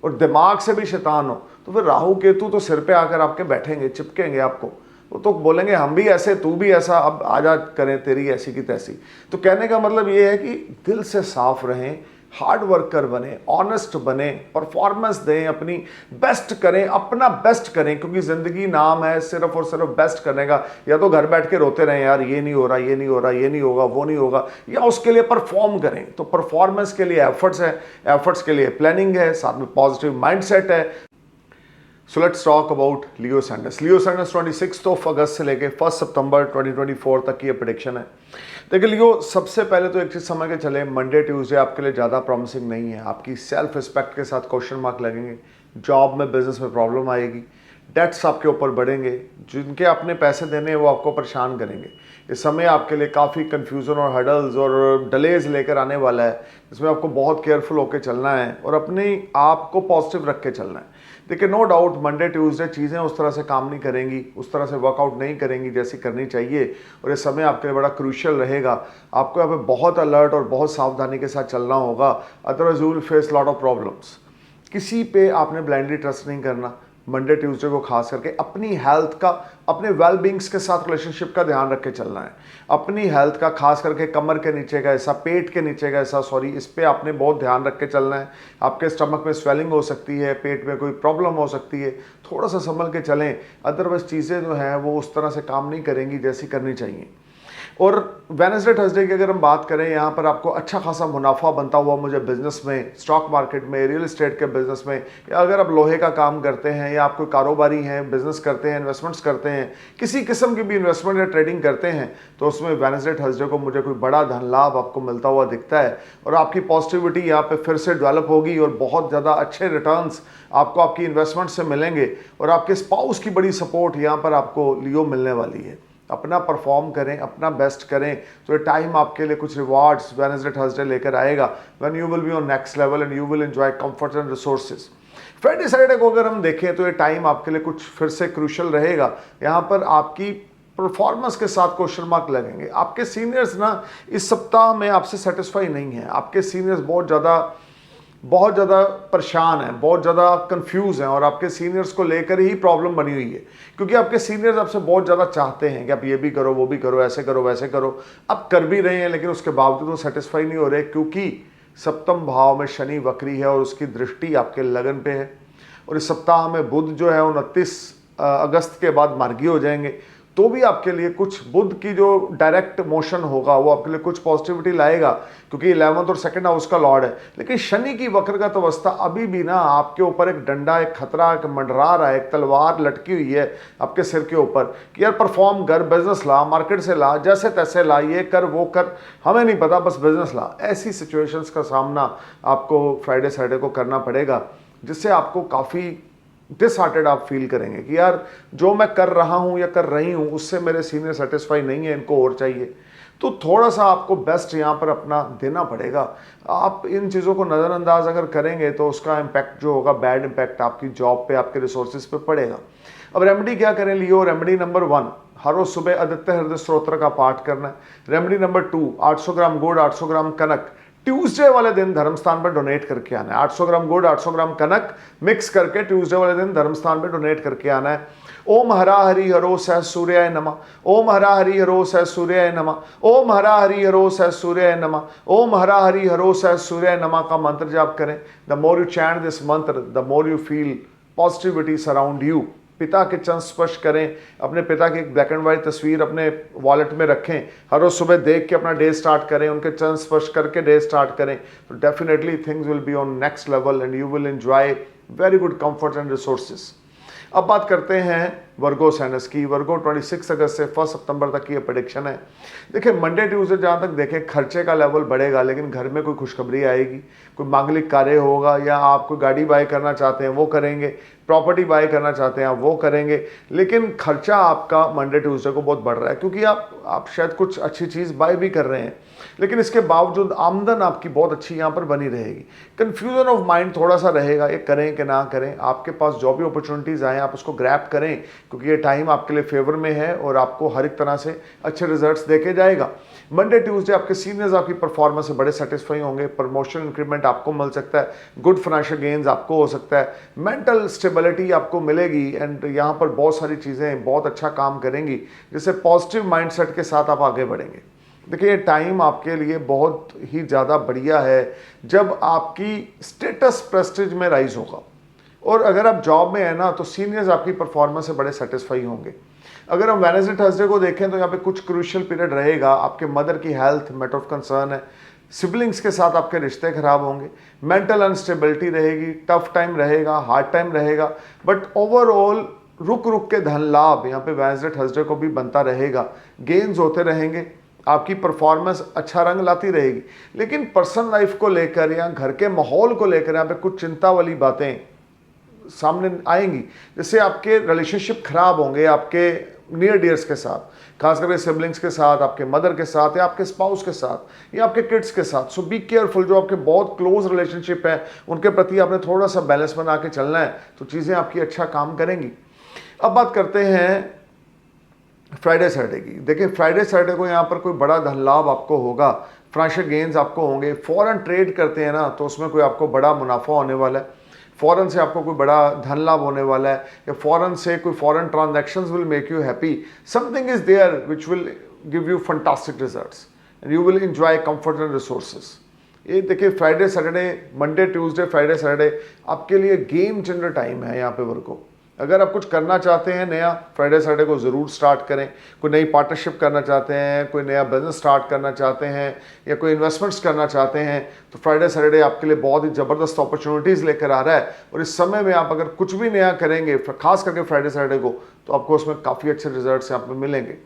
और दिमाग से भी शैतान हो, तो फिर राहु केतु तो सिर पे आकर आपके बैठेंगे, चिपकेंगे आपको। वो तो बोलेंगे हम भी ऐसे, तू भी ऐसा, अब आजा करें तेरी ऐसी की तैसी। तो कहने का मतलब ये है कि दिल से साफ रहें, हार्ड वर्कर बने, ऑनेस्ट बने, परफॉर्मेंस दें, अपनी बेस्ट करें, अपना बेस्ट करें, क्योंकि ज़िंदगी नाम है सिर्फ और सिर्फ बेस्ट करने का। या तो घर बैठ के रोते रहें, यार ये नहीं हो रहा, ये नहीं हो रहा, ये नहीं होगा, वो नहीं होगा, या उसके लिए परफॉर्म करें। तो परफॉर्मेंस के लिए एफर्ट्स है, एफर्ट्स के लिए प्लानिंग है, साथ में पॉजिटिव माइंडसेट है। So let's talk about Leo ascendants। Leo ascendants 26 अगस्त से लेके 1 सितंबर 2024 तक की ये प्रेडिक्शन है। देखिए लियो, सबसे पहले तो एक चीज़ समझ के चले, मंडे ट्यूसडे आपके लिए ज़्यादा प्रॉमिसिंग नहीं है। आपकी सेल्फ रिस्पेक्ट के साथ क्वेश्चन मार्क लगेंगे, जॉब में, बिजनेस में प्रॉब्लम आएगी, डेट्स आपके ऊपर बढ़ेंगे, जिनके आपने पैसे देने हैं वो आपको परेशान करेंगे। इस समय आपके लिए काफ़ी कन्फ्यूज़न और हडल्स और डिलेज लेकर आने वाला है, जिसमें आपको बहुत केयरफुल होकर चलना है और अपने आप को पॉजिटिव रख के चलना है। देखिए नो डाउट मंडे ट्यूसडे चीज़ें उस तरह से काम नहीं करेंगी, उस तरह से वर्कआउट नहीं करेंगी जैसी करनी चाहिए, और ये समय आपके लिए बड़ा क्रूशियल रहेगा। आपको यहाँ पे बहुत अलर्ट और बहुत सावधानी के साथ चलना होगा, otherwise you will face lot of problems. किसी पे आपने ब्लाइंडली ट्रस्ट नहीं करना। मंडे ट्यूसडे को खास करके अपनी हेल्थ का, अपने वेल बींग्स के साथ रिलेशनशिप का ध्यान रख के चलना है। अपनी हेल्थ का, खास करके कमर के नीचे का हिस्सा, पेट के नीचे का हिस्सा, सॉरी, इस पे आपने बहुत ध्यान रख के चलना है। आपके स्टमक में स्वेलिंग हो सकती है, पेट में कोई प्रॉब्लम हो सकती है, थोड़ा सा संभल के चलें, अदरवाइज चीज़ें जो हैं वो उस तरह से काम नहीं करेंगी जैसी करनी चाहिए। और वेडनेसडे थर्सडे की अगर हम बात करें, यहाँ पर आपको अच्छा खासा मुनाफा बनता हुआ मुझे बिजनेस में, स्टॉक मार्केट में, रियल एस्टेट के बिजनेस में, या अगर आप लोहे का काम करते हैं या आप कोई कारोबारी हैं, बिजनेस करते हैं, इन्वेस्टमेंट्स करते हैं, किसी किस्म की भी इन्वेस्टमेंट या ट्रेडिंग करते हैं, तो उसमें वेडनेसडे थर्सडे को मुझे कोई बड़ा धन लाभ आपको मिलता हुआ दिखता है। और आपकी पॉजिटिविटी यहाँ पे फिर से डेवलप होगी और बहुत ज़्यादा अच्छे रिटर्न्स आपको आपकी इन्वेस्टमेंट से मिलेंगे और आपके स्पाउस की बड़ी सपोर्ट यहाँ पर आपको लियो मिलने वाली है। अपना परफॉर्म करें, अपना बेस्ट करें, तो ये टाइम आपके लिए कुछ रिवार्ड्स वेडनेसडे थर्सडे लेकर आएगा, when you will be on next level and you will enjoy comfort and resources. Friday Saturday को अगर हम देखें तो ये टाइम आपके लिए कुछ फिर से क्रूशल रहेगा। यहाँ पर आपकी परफॉर्मेंस के साथ क्वेश्चन मार्क लगेंगे। आपके सीनियर्स ना इस सप्ताह में आपसे सेटिस्फाई नहीं है। आपके सीनियर्स बहुत ज़्यादा परेशान हैं, बहुत ज़्यादा कंफ्यूज हैं और आपके सीनियर्स को लेकर ही प्रॉब्लम बनी हुई है, क्योंकि आपके सीनियर्स आपसे बहुत ज़्यादा चाहते हैं कि आप ये भी करो, वो भी करो, ऐसे करो, वैसे करो। आप कर भी रहे हैं लेकिन उसके बावजूद वो सेटिस्फाई नहीं हो रहे, क्योंकि सप्तम भाव में शनि वक्री है और उसकी दृष्टि आपके लगन पे है। और इस सप्ताह में बुध जो है 29 अगस्त के बाद मार्गी हो जाएंगे, तो भी आपके लिए कुछ बुध की जो डायरेक्ट मोशन होगा वो आपके लिए कुछ पॉजिटिविटी लाएगा, क्योंकि 11th और 2nd हाउस का लॉर्ड है। लेकिन शनि की वक्रगत अवस्था अभी भी ना आपके ऊपर एक डंडा, एक खतरा, एक मंडरा रहा है, एक तलवार लटकी हुई है आपके सिर के ऊपर कि यार परफॉर्म कर, बिजनेस ला, मार्केट से ला, जैसे तैसे ला, ये कर वो कर, हमें नहीं पता, बस बिजनेस ला। ऐसी सिचुएशंस का सामना आपको फ्राइडे सैटरडे को करना पड़ेगा, जिससे आपको काफ़ी डिसहार्टेड आप फील करेंगे कि यार जो मैं कर रहा हूँ या कर रही हूँ उससे मेरे सीनियर सेटिस्फाई नहीं है, इनको और चाहिए। तो थोड़ा सा आपको बेस्ट यहाँ पर अपना देना पड़ेगा। आप इन चीज़ों को नज़रअंदाज अगर करेंगे तो उसका इम्पैक्ट जो होगा, बैड इम्पैक्ट आपकी जॉब पे, आपके रिसोर्सेज पे पड़ेगा। अब रेमेडी क्या करें लियो? रेमेडी नंबर 1, हर रोज सुबह आदित्य हृदय स्तोत्र का पाठ करना है। रेमेडी नंबर 2, 800 ग्राम गुड़, 800 ग्राम कनक ट्यूसडे वाले दिन धर्मस्थान पर डोनेट करके आना है। 800 ग्राम गुड़, 800 ग्राम कनक मिक्स करके ट्यूसडे वाले दिन धर्मस्थान पर डोनेट करके आना है। ओम हरा हरि हरो सह सूर्याय नमः, ओम हरा हरि हरो सह सूर्याय नमः, ओम हरा हरि हरो सह सूर्याय नमः, ओम हरा हरि हरो सह सूर्याय नमः का मंत्र जाप करें। The more you chant this mantra, the more you feel positivity surround you. पिता के चरण स्पर्श करें, अपने पिता की एक ब्लैक एंड व्हाइट तस्वीर अपने वॉलेट में रखें, हर रोज सुबह देख के अपना डे स्टार्ट करें, उनके चरण स्पर्श करके डे स्टार्ट करें, तो definitely things will be on next level and you will enjoy very good comfort and resources. अब बात करते हैं वर्गो साइनस की। वर्गो 26 अगस्त से 1 सितंबर तक की ये प्रेडिक्शन है। देखिए मंडे ट्यूसडे जहाँ तक देखें खर्चे का लेवल बढ़ेगा, लेकिन घर में कोई खुशखबरी आएगी, कोई मांगलिक कार्य होगा, या आप कोई गाड़ी बाय करना चाहते हैं वो करेंगे, प्रॉपर्टी बाय करना चाहते हैं आप वो करेंगे। लेकिन खर्चा आपका मंडे ट्यूसडे को बहुत बढ़ रहा है, क्योंकि आप शायद कुछ अच्छी चीज़ बाय भी कर रहे हैं, लेकिन इसके बावजूद आमदन आपकी बहुत अच्छी यहाँ पर बनी रहेगी। कन्फ्यूजन ऑफ माइंड थोड़ा सा रहेगा, ये करें कि ना करें। आपके पास जो भी अपॉर्चुनिटीज़ आए आप उसको ग्रैब करें, क्योंकि ये टाइम आपके लिए फेवर में है और आपको हर एक तरह से अच्छे रिजल्ट्स देके जाएगा। मंडे ट्यूसडे आपके सीनियर्स आपकी परफॉर्मेंस से बड़े सेटिस्फाई होंगे, प्रमोशन इंक्रीमेंट आपको मिल सकता है, गुड फाइनेंशियल गेन्स आपको हो सकता है, मेंटल स्टेबिलिटी आपको मिलेगी एंड यहाँ पर बहुत सारी चीज़ें बहुत अच्छा काम करेंगी, जिससे पॉजिटिव माइंडसेट के साथ आप आगे बढ़ेंगे। देखिए ये टाइम आपके लिए बहुत ही ज़्यादा बढ़िया है जब आपकी स्टेटस प्रेस्टीज में राइज होगा, और अगर आप जॉब में है ना तो सीनियर्स आपकी परफॉर्मेंस से बड़े सेटिस्फाई होंगे। अगर हम वेडनेसडे थर्सडे को देखें तो यहाँ पे कुछ क्रूशियल पीरियड रहेगा। आपके मदर की हेल्थ मैटर ऑफ कंसर्न है, सिबलिंग्स के साथ आपके रिश्ते खराब होंगे, मेंटल अनस्टेबिलिटी रहेगी, टफ टाइम रहेगा, हार्ड टाइम रहेगा, बट ओवरऑल रुक रुक के धन लाभ यहाँ पे वेडनेसडे थर्सडे को भी बनता रहेगा, गेन्स होते रहेंगे, आपकी परफॉर्मेंस अच्छा रंग लाती रहेगी। लेकिन पर्सनल लाइफ को लेकर या घर के माहौल को लेकर यहाँ पे कुछ चिंता वाली बातें सामने आएंगी, जिससे आपके रिलेशनशिप खराब होंगे आपके नियर डियर्स के साथ, खास करके सिबलिंग्स के साथ, आपके मदर के साथ, या आपके स्पाउस के साथ, या आपके किड्स के साथ। सो बी केयरफुल। जो आपके बहुत क्लोज रिलेशनशिप है उनके प्रति आपने थोड़ा सा बैलेंस बना के चलना है, तो चीज़ें आपकी अच्छा काम करेंगी। अब बात करते हैं फ्राइडे सैटरडे की। देखिए फ्राइडे सैटरडे को यहाँ पर कोई बड़ा धन लाभ आपको होगा, फाइनेंशियल गेन्स आपको होंगे। फॉरेन ट्रेड करते हैं ना तो उसमें कोई आपको बड़ा मुनाफा होने वाला है, फॉरेन से आपको कोई बड़ा धन लाभ होने वाला है, या फॉरेन से कोई foreign transactions will make you happy. Something is there which will give you fantastic results and you will enjoy comfort and resources. ये देखिए Friday Saturday, Monday Tuesday Friday Saturday आपके लिए गेम चेंजर टाइम है यहाँ पे Virgo. अगर आप कुछ करना चाहते हैं नया, फ्राइडे सैटरडे को ज़रूर स्टार्ट करें। कोई नई पार्टनरशिप करना चाहते हैं, कोई नया बिजनेस स्टार्ट करना चाहते हैं या कोई इन्वेस्टमेंट्स करना चाहते हैं, तो फ्राइडे सैटरडे आपके लिए बहुत ही ज़बरदस्त अपॉर्चुनिटीज़ लेकर आ रहा है। और इस समय में आप अगर कुछ भी नया करेंगे, खास करके फ्राइडे सैटरडे को, तो आपको उसमें काफ़ी अच्छे रिजल्ट्स यहाँ पर मिलेंगे।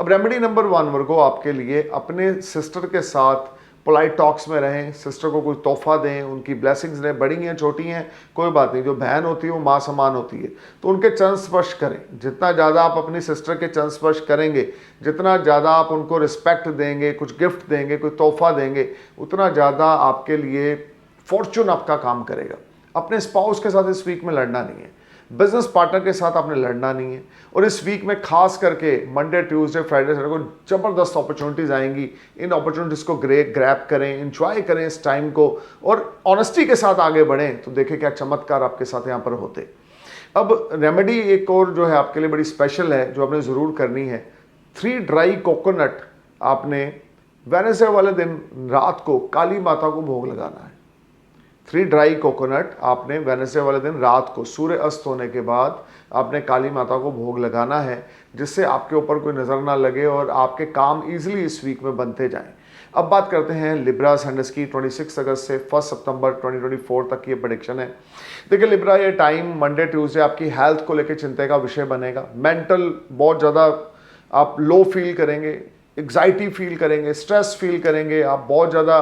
अब रेमेडी नंबर 1 वर्गो आपके लिए, अपने सिस्टर के साथ पोलाइट टॉक्स में रहें, सिस्टर को कोई तोहफा दें, उनकी ब्लेसिंग्स दें, बड़ी हैं छोटी हैं कोई बात नहीं, जो बहन होती है वो माँ समान होती है, तो उनके चरण स्पर्श करें। जितना ज़्यादा आप अपनी सिस्टर के चरण स्पर्श करेंगे, जितना ज़्यादा आप उनको रिस्पेक्ट देंगे, कुछ गिफ्ट देंगे, कोई तोहफा देंगे, उतना ज़्यादा आपके लिए फॉर्चून आपका काम करेगा। अपने स्पाउस के साथ इस वीक में लड़ना नहीं है, बिजनेस पार्टनर के साथ आपने लड़ना नहीं है। और इस वीक में खास करके मंडे, ट्यूसडे, फ्राइडे, सैटरडे को जबरदस्त अपॉर्चुनिटीज आएंगी। इन अपॉर्चुनिटीज को ग्रैब करें, एंजॉय करें इस टाइम को, और ऑनेस्टी के साथ आगे बढ़ें, तो देखें क्या चमत्कार आपके साथ यहाँ पर होते। अब रेमेडी एक और जो है आपके लिए बड़ी स्पेशल है, जो आपने ज़रूर करनी है। 3 ड्राई कोकोनट आपने वेडनेसडे वाले दिन रात को काली माता को भोग लगाना है। 3 ड्राई कोकोनट आपने वेडनेसडे वाले दिन रात को सूर्य अस्त होने के बाद आपने काली माता को भोग लगाना है, जिससे आपके ऊपर कोई नज़र ना लगे और आपके काम इजीली इस वीक में बनते जाएं। अब बात करते हैं लिब्रा सैंडस की। 26 अगस्त से 1 सितंबर 2024 तक ये प्रेडिक्शन है। देखिए लिब्रा, ये टाइम मंडे ट्यूसडे आपकी हेल्थ को लेकर चिंता का विषय बनेगा। मेंटल बहुत ज़्यादा आप लो फील करेंगे, एग्जाइटी फील करेंगे, स्ट्रेस फील करेंगे, आप बहुत ज़्यादा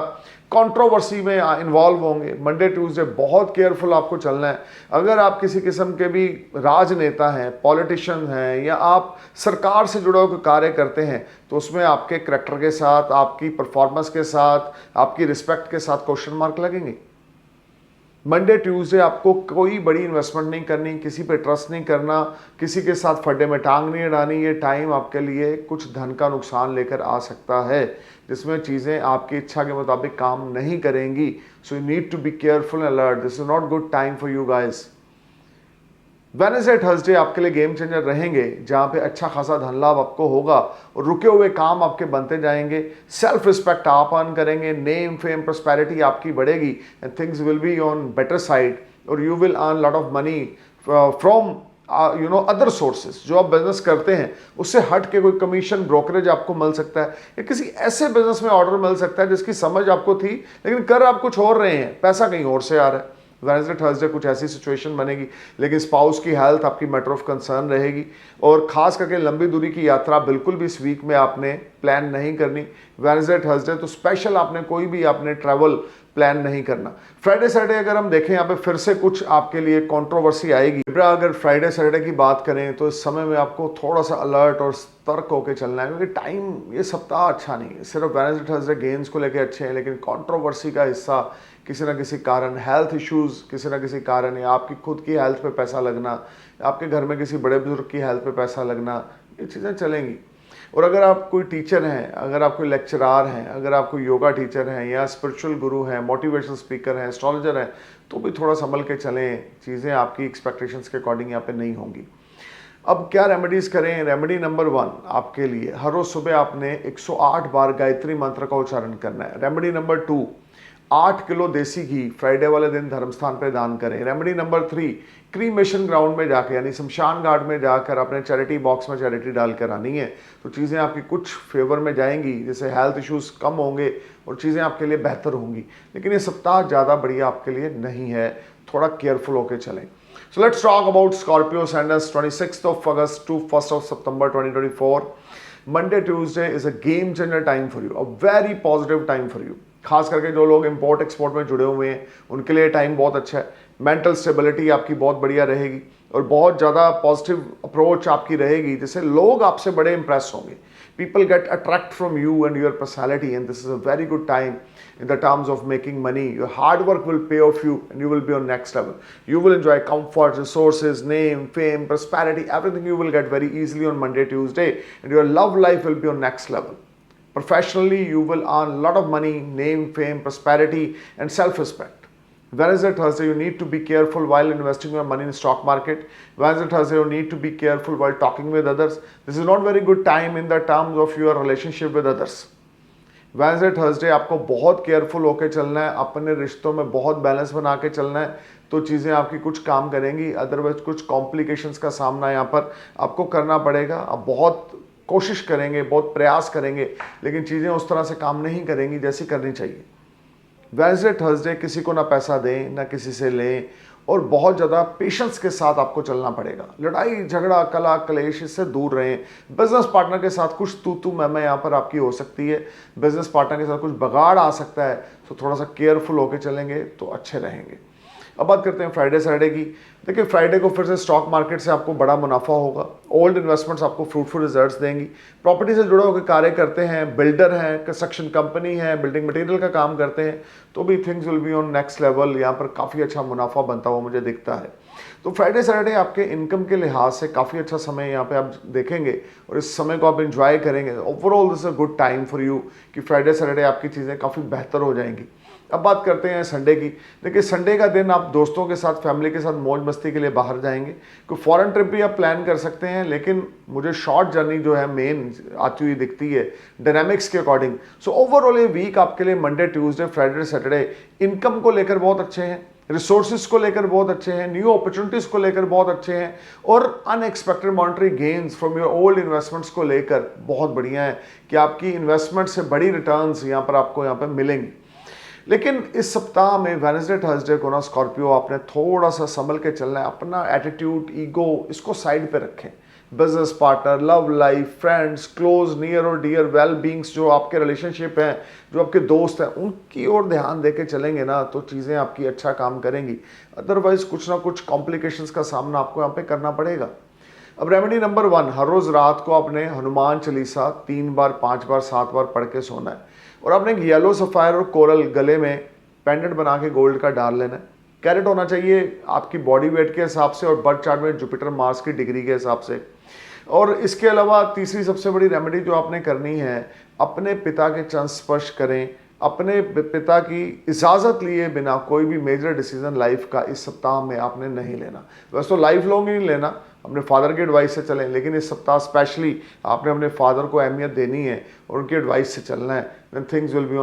कंट्रोवर्सी में इन्वॉल्व होंगे। मंडे ट्यूसडे बहुत केयरफुल आपको चलना है। अगर आप किसी किस्म के भी राजनेता हैं, पॉलिटिशियन हैं, या आप सरकार से जुड़े हुए कार्य करते हैं, तो उसमें आपके करैक्टर के साथ, आपकी परफॉर्मेंस के साथ, आपकी रिस्पेक्ट के साथ क्वेश्चन मार्क लगेंगे। मंडे ट्यूसडे आपको कोई बड़ी इन्वेस्टमेंट नहीं करनी, किसी पे ट्रस्ट नहीं करना, किसी के साथ फड्डे में टांग नहीं अड़ानी। ये टाइम आपके लिए कुछ धन का नुकसान लेकर आ सकता है, जिसमें चीज़ें आपकी इच्छा के मुताबिक काम नहीं करेंगी। So you need to be careful and alert. This is not good time for you guys. Wednesday, Thursday आपके लिए गेम चेंजर रहेंगे, जहाँ पे अच्छा खासा धन लाभ आपको होगा और रुके हुए काम आपके बनते जाएंगे। सेल्फ रिस्पेक्ट आप अर्न करेंगे, नेम फेम प्रॉस्पेरिटी आपकी बढ़ेगी, and things will be on better side, और you will earn lot of money from other sources. जो आप बिजनेस करते हैं उससे हट के कोई कमीशन, ब्रोकरेज आपको मिल सकता है, या किसी ऐसे बिजनेस में ऑर्डर मिल सकता है जिसकी समझ आपको थी लेकिन कर आप कुछ और रहे हैं, पैसा कहीं और से आ रहा है। वेडनेसडे, थर्सडे कुछ ऐसी सिचुएशन बनेगी, लेकिन स्पाउस की हेल्थ आपकी मैटर ऑफ कंसर्न रहेगी। और खास करके लंबी दूरी की यात्रा बिल्कुल भी इस वीक में आपने प्लान नहीं करनी। वेडनेसडे, थर्सडे तो स्पेशल आपने कोई भी आपने ट्रैवल प्लान नहीं करना। फ्राइडे सैटरडे अगर हम देखें, यहाँ पे फिर से कुछ आपके लिए कंट्रोवर्सी आएगी। लिब्रा, अगर फ्राइडे सैटरडे की बात करें तो इस समय में आपको थोड़ा सा अलर्ट और सतर्क होकर चलना है, क्योंकि टाइम, ये सप्ताह अच्छा नहीं है। सिर्फ वेडनेसडे थर्सडे गेम्स को लेकर अच्छे हैं, लेकिन कंट्रोवर्सी का हिस्सा किसी ना किसी कारण, हेल्थ इश्यूज किसी ना किसी कारण, या आपकी खुद की हेल्थ पे पैसा लगना, आपके घर में किसी बड़े बुजुर्ग की हेल्थ पे पैसा लगना, ये चीज़ें चलेंगी। और अगर आप कोई टीचर हैं, अगर आप कोई लेक्चरार हैं, अगर आप कोई योगा टीचर हैं, या स्पिरिचुअल गुरु हैं, मोटिवेशनल स्पीकर हैं, एस्ट्रोलॉजर हैं, तो भी थोड़ा संभल के चलें। चीज़ें आपकी एक्सपेक्टेशंस के अकॉर्डिंग यहाँ पे नहीं होंगी। अब क्या रेमेडीज़ करें? रेमेडी नंबर 1 आपके लिए, हर रोज़ सुबह आपने 108 बार गायत्री मंत्र का उच्चारण करना है। रेमेडी नंबर 2, 8 किलो देसी घी फ्राइडे वाले दिन धर्मस्थान पे दान करें। रेमेडी नंबर 3, क्रीमेशन ग्राउंड में जाकर, यानी शमशान घाट में जाकर अपने चैरिटी बॉक्स में चैरिटी डाल कर आनी है, तो चीज़ें आपकी कुछ फेवर में जाएंगी, जैसे हेल्थ इश्यूज कम होंगे और चीज़ें आपके लिए बेहतर होंगी। लेकिन ये सप्ताह ज़्यादा बढ़िया आपके लिए नहीं है, थोड़ा केयरफुल होकर चलें। So let's talk about Scorpio Sandes 26 August to 1 September 2024. Monday, Tuesday is a game changer time for you, a very positive time for you. खास करके जो लोग इंपोर्ट एक्सपोर्ट में जुड़े हुए हैं उनके लिए टाइम बहुत अच्छा है। मेंटल स्टेबिलिटी आपकी बहुत बढ़िया रहेगी और बहुत ज़्यादा पॉजिटिव अप्रोच आपकी रहेगी, जिससे लोग आपसे बड़े इंप्रेस होंगे। People get attract from you and your personality, and this is a very good time in the terms of making money. Your hard work will pay off you and you will be on next level. You will enjoy comfort, resources, name, fame, prosperity, everything you will get very easily on Monday, Tuesday, and your love life will be on next level. Professionally, you will earn a lot of money, name, fame, prosperity, and self-respect. Wednesday, Thursday, you need to be careful while investing your money in stock market. Wednesday, Thursday, you need to be careful while talking with others. This is not very good time in the terms of your relationship with others. Wednesday, Thursday आपको बहुत careful होकर चलना है, अपने रिश्तों में बहुत balance बना के चलना है। तो चीज़ें आपकी कुछ काम करेंगी, अदरवाइज कुछ कॉम्प्लिकेशंस का सामना यहाँ पर आपको करना पड़ेगा। आप बहुत कोशिश करेंगे, बहुत प्रयास करेंगे, लेकिन चीज़ें उस तरह से काम नहीं करेंगी जैसी करनी चाहिए। वेडनेसडे थर्सडे किसी को ना पैसा दें ना किसी से लें, और बहुत ज़्यादा पेशेंस के साथ आपको चलना पड़ेगा। लड़ाई झगड़ा कला कलेश इससे दूर रहें। बिजनेस पार्टनर के साथ कुछ तू मैं यहाँ पर आपकी हो सकती है, बिजनेस पार्टनर के साथ कुछ बगाड़ आ सकता है, तो थोड़ा सा केयरफुल होकर चलेंगे तो अच्छे रहेंगे। अब बात करते हैं फ्राइडे सैटरडे की। देखिए फ्राइडे को फिर से स्टॉक मार्केट से आपको बड़ा मुनाफा होगा, ओल्ड इन्वेस्टमेंट्स आपको फ्रूटफुल रिजल्ट्स देंगी। प्रॉपर्टी से जुड़े होकर कार्य करते हैं, बिल्डर हैं, कंस्ट्रक्शन कंपनी है, बिल्डिंग मटेरियल का काम करते हैं, तो भी things will be on next level. यहाँ पर काफ़ी अच्छा मुनाफा बनता हुआ मुझे दिखता है। तो फ्राइडे सैटरडे आपके इनकम के लिहाज से काफ़ी अच्छा समय यहाँ पे आप देखेंगे, और इस समय को आप एंजॉय करेंगे। Overall this is a good time for you कि फ्राइडे सैटरडे आपकी चीज़ें काफ़ी बेहतर हो जाएंगी। अब बात करते हैं संडे की। देखिए संडे का दिन आप दोस्तों के साथ, फैमिली के साथ मौज मस्ती के लिए बाहर जाएंगे। कोई फॉरेन ट्रिप भी आप प्लान कर सकते हैं, लेकिन मुझे शॉर्ट जर्नी जो है मेन आती हुई दिखती है डायनामिक्स के अकॉर्डिंग। सो ओवरऑल ये वीक आपके लिए Monday Tuesday Friday Saturday income को लेकर बहुत अच्छे हैं, रिसोर्सेज को लेकर बहुत अच्छे हैं, न्यू अपॉर्चुनिटीज को लेकर बहुत अच्छे हैं, और unexpected monetary gains from your old investments को लेकर बहुत बढ़िया है कि आपकी इन्वेस्टमेंट से बड़ी रिटर्न्स यहाँ पर आपको यहाँ पर मिलेंगी। लेकिन इस सप्ताह में वेडनेसडे थर्सडे को ना स्कॉर्पियो आपने थोड़ा सा संभल के चलना है। अपना एटीट्यूड, ईगो, इसको साइड पे रखें। Business partner, love life, friends, close, near और डियर, वेल बींग्स, जो आपके रिलेशनशिप हैं, जो आपके दोस्त हैं, उनकी ओर ध्यान दे के चलेंगे ना तो चीज़ें आपकी अच्छा काम करेंगी। अदरवाइज कुछ ना कुछ कॉम्प्लिकेशंस का सामना आपको यहाँ पे करना पड़ेगा। अब रेमेडी नंबर 1, हर रोज़ रात को आपने हनुमान चालीसा 3 बार 5 बार 7 बार पढ़ के सोना है, और आपने एक येलो सफ़ायर और कोरल गले में पेंडेंट बना के गोल्ड का डाल लेना है। कैरेट होना चाहिए आपकी बॉडी वेट के हिसाब से और बर्थ चार्ट में जुपिटर मार्स की डिग्री के हिसाब से। और इसके अलावा तीसरी सबसे बड़ी रेमेडी जो आपने करनी है, अपने पिता के चरण स्पर्श करें। अपने पिता की इजाज़त लिए बिना कोई भी मेजर डिसीजन लाइफ का इस सप्ताह में आपने नहीं लेना। वैसे तो लाइफ लॉन्ग ही नहीं लेना, अपने फादर की एडवाइस से चलें, लेकिन इस सप्ताह स्पेशली आपने अपने फादर को अहमियत देनी है और उनकी एडवाइस से चलना है। Then things will be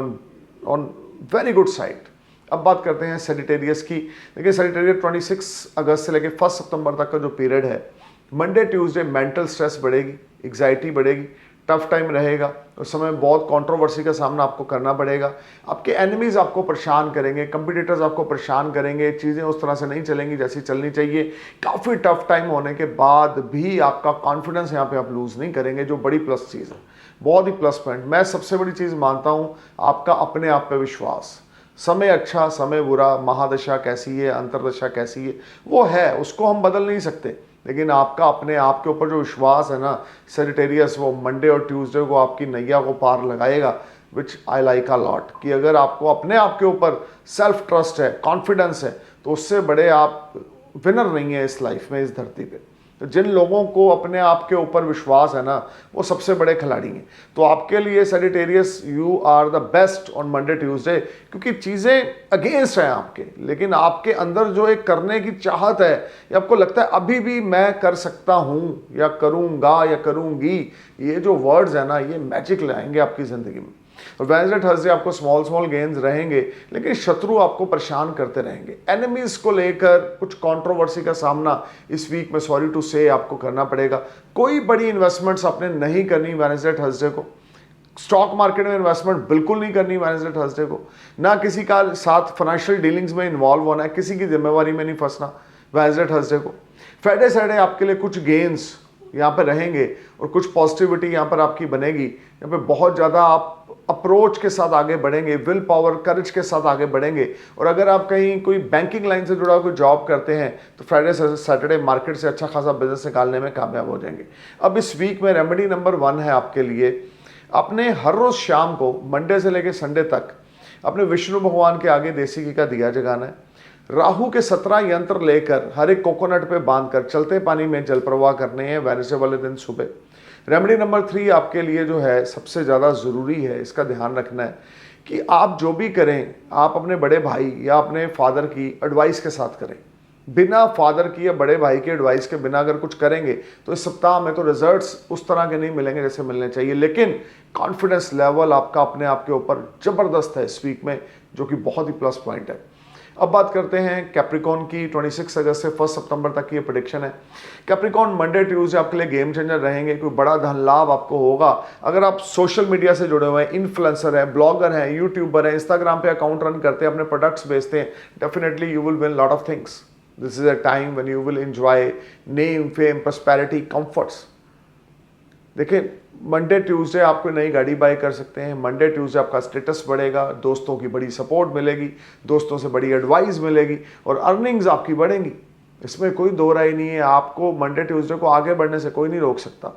on very good side. अब बात करते हैं सेजिटेरियस की। देखिए सेजिटेरियस 26 अगस्त से लेकर 1 सितंबर तक का जो पीरियड है, मंडे ट्यूसडे मेंटल स्ट्रेस बढ़ेगी, एग्जाइटी बढ़ेगी, टफ टाइम रहेगा। उस समय बहुत कंट्रोवर्सी का सामना आपको करना पड़ेगा। आपके एनिमीज आपको परेशान करेंगे, कंपटीटर्स आपको परेशान करेंगे, चीज़ें उस तरह से नहीं चलेंगी जैसी चलनी चाहिए। काफ़ी टफ टाइम होने के बाद भी आपका कॉन्फिडेंस यहाँ पे आप लूज़ नहीं करेंगे, जो बड़ी प्लस चीज़ है, बहुत ही प्लस पॉइंट। मैं सबसे बड़ी चीज़ मानता हूँ आपका अपने आप पे विश्वास। समय अच्छा समय बुरा, महादशा कैसी है, अंतरदशा कैसी है, वो है, उसको हम बदल नहीं सकते, लेकिन आपका अपने आप के ऊपर जो विश्वास है ना सेजिटेरियस, वो मंडे और ट्यूसडे को आपकी नैया को पार लगाएगा, विच आई लाइक अ लॉट। कि अगर आपको अपने आप के ऊपर सेल्फ ट्रस्ट है, कॉन्फिडेंस है, तो उससे बड़े आप विनर नहीं है इस लाइफ में, इस धरती पे। तो जिन लोगों को अपने आप के ऊपर विश्वास है ना, वो सबसे बड़े खिलाड़ी हैं। तो आपके लिए Sagittarius, you are the best on Monday Tuesday, क्योंकि चीज़ें अगेंस्ट हैं आपके, लेकिन आपके अंदर जो एक करने की चाहत है, या आपको लगता है अभी भी मैं कर सकता हूँ या करूँगा या करूँगी, ये जो वर्ड्स है ना, ये मैजिक लाएंगे आपकी ज़िंदगी में। और वेडनेसडे थर्सडे आपको स्मॉल गेन्स रहेंगे, लेकिन शत्रु आपको परेशान करते रहेंगे। एनिमीज को लेकर कुछ कंट्रोवर्सी का सामना इस वीक में, सॉरी टू से, आपको करना पड़ेगा। कोई बड़ी इन्वेस्टमेंट्स आपने नहीं करनी वेडनेसडे थर्सडे को। स्टॉक मार्केट में इन्वेस्टमेंट बिल्कुल नहीं करनी वेडनेसडे थर्सडे को। ना किसी का साथ फाइनेंशियल डीलिंग्स में इन्वॉल्व होना है, किसी की जिम्मेवारी में नहीं फंसना वेडनेसडे थर्सडे को। फ्राइडे सैटरडे आपके लिए कुछ गेन्स यहाँ पर रहेंगे और कुछ पॉजिटिविटी यहाँ पर आपकी बनेगी। यहाँ पे बहुत ज़्यादा आप अप्रोच के साथ आगे बढ़ेंगे, विल पावर, करेज के साथ आगे बढ़ेंगे। और अगर आप कहीं कोई बैंकिंग लाइन से जुड़ा कोई जॉब करते हैं, तो फ्राइडे सैटरडे मार्केट से अच्छा खासा बिजनेस निकालने में कामयाब हो जाएंगे। अब इस वीक में रेमेडी नंबर 1 है आपके लिए, अपने हर रोज़ शाम को मंडे से लेकर संडे तक अपने विष्णु भगवान के आगे देसी घी का दिया जगाना है। राहु के 17 यंत्र लेकर हर एक कोकोनट पे बांधकर चलते पानी में जल प्रवाह करने हैं वेडनेसडे वाले दिन सुबह। रेमेडी नंबर 3 आपके लिए जो है सबसे ज़्यादा ज़रूरी है, इसका ध्यान रखना है कि आप जो भी करें, आप अपने बड़े भाई या अपने फादर की एडवाइस के साथ करें। बिना फादर की या बड़े भाई की एडवाइस के बिना अगर कुछ करेंगे तो इस सप्ताह में तो रिजल्ट्स उस तरह के नहीं मिलेंगे जैसे मिलने चाहिए। लेकिन कॉन्फिडेंस लेवल आपका अपने आप के ऊपर ज़बरदस्त है इस वीक में, जो कि बहुत ही प्लस पॉइंट है। अब बात करते हैं कैप्रिकॉन की। 26 अगस्त से 1 सितंबर तक की ये प्रेडिक्शन है। कैप्रिकॉन मंडे ट्यूसडे आपके लिए गेम चेंजर रहेंगे। कोई बड़ा धन लाभ आपको होगा अगर आप सोशल मीडिया से जुड़े हुए हैं, इन्फ्लुएंसर हैं, ब्लॉगर हैं, यूट्यूबर हैं, इंस्टाग्राम पे अकाउंट रन करते हैं, अपने प्रोडक्ट्स बेचते हैं, definitely you will win lot of things. This is a time when you will enjoy name, fame, prosperity, comforts. देखिए, मंडे ट्यूसडे आप कोई नई गाड़ी बाय कर सकते हैं। मंडे ट्यूसडे आपका स्टेटस बढ़ेगा, दोस्तों की बड़ी सपोर्ट मिलेगी, दोस्तों से बड़ी एडवाइस मिलेगी और अर्निंग्स आपकी बढ़ेंगी। इसमें कोई दो राय नहीं है। आपको मंडे ट्यूसडे को आगे बढ़ने से कोई नहीं रोक सकता।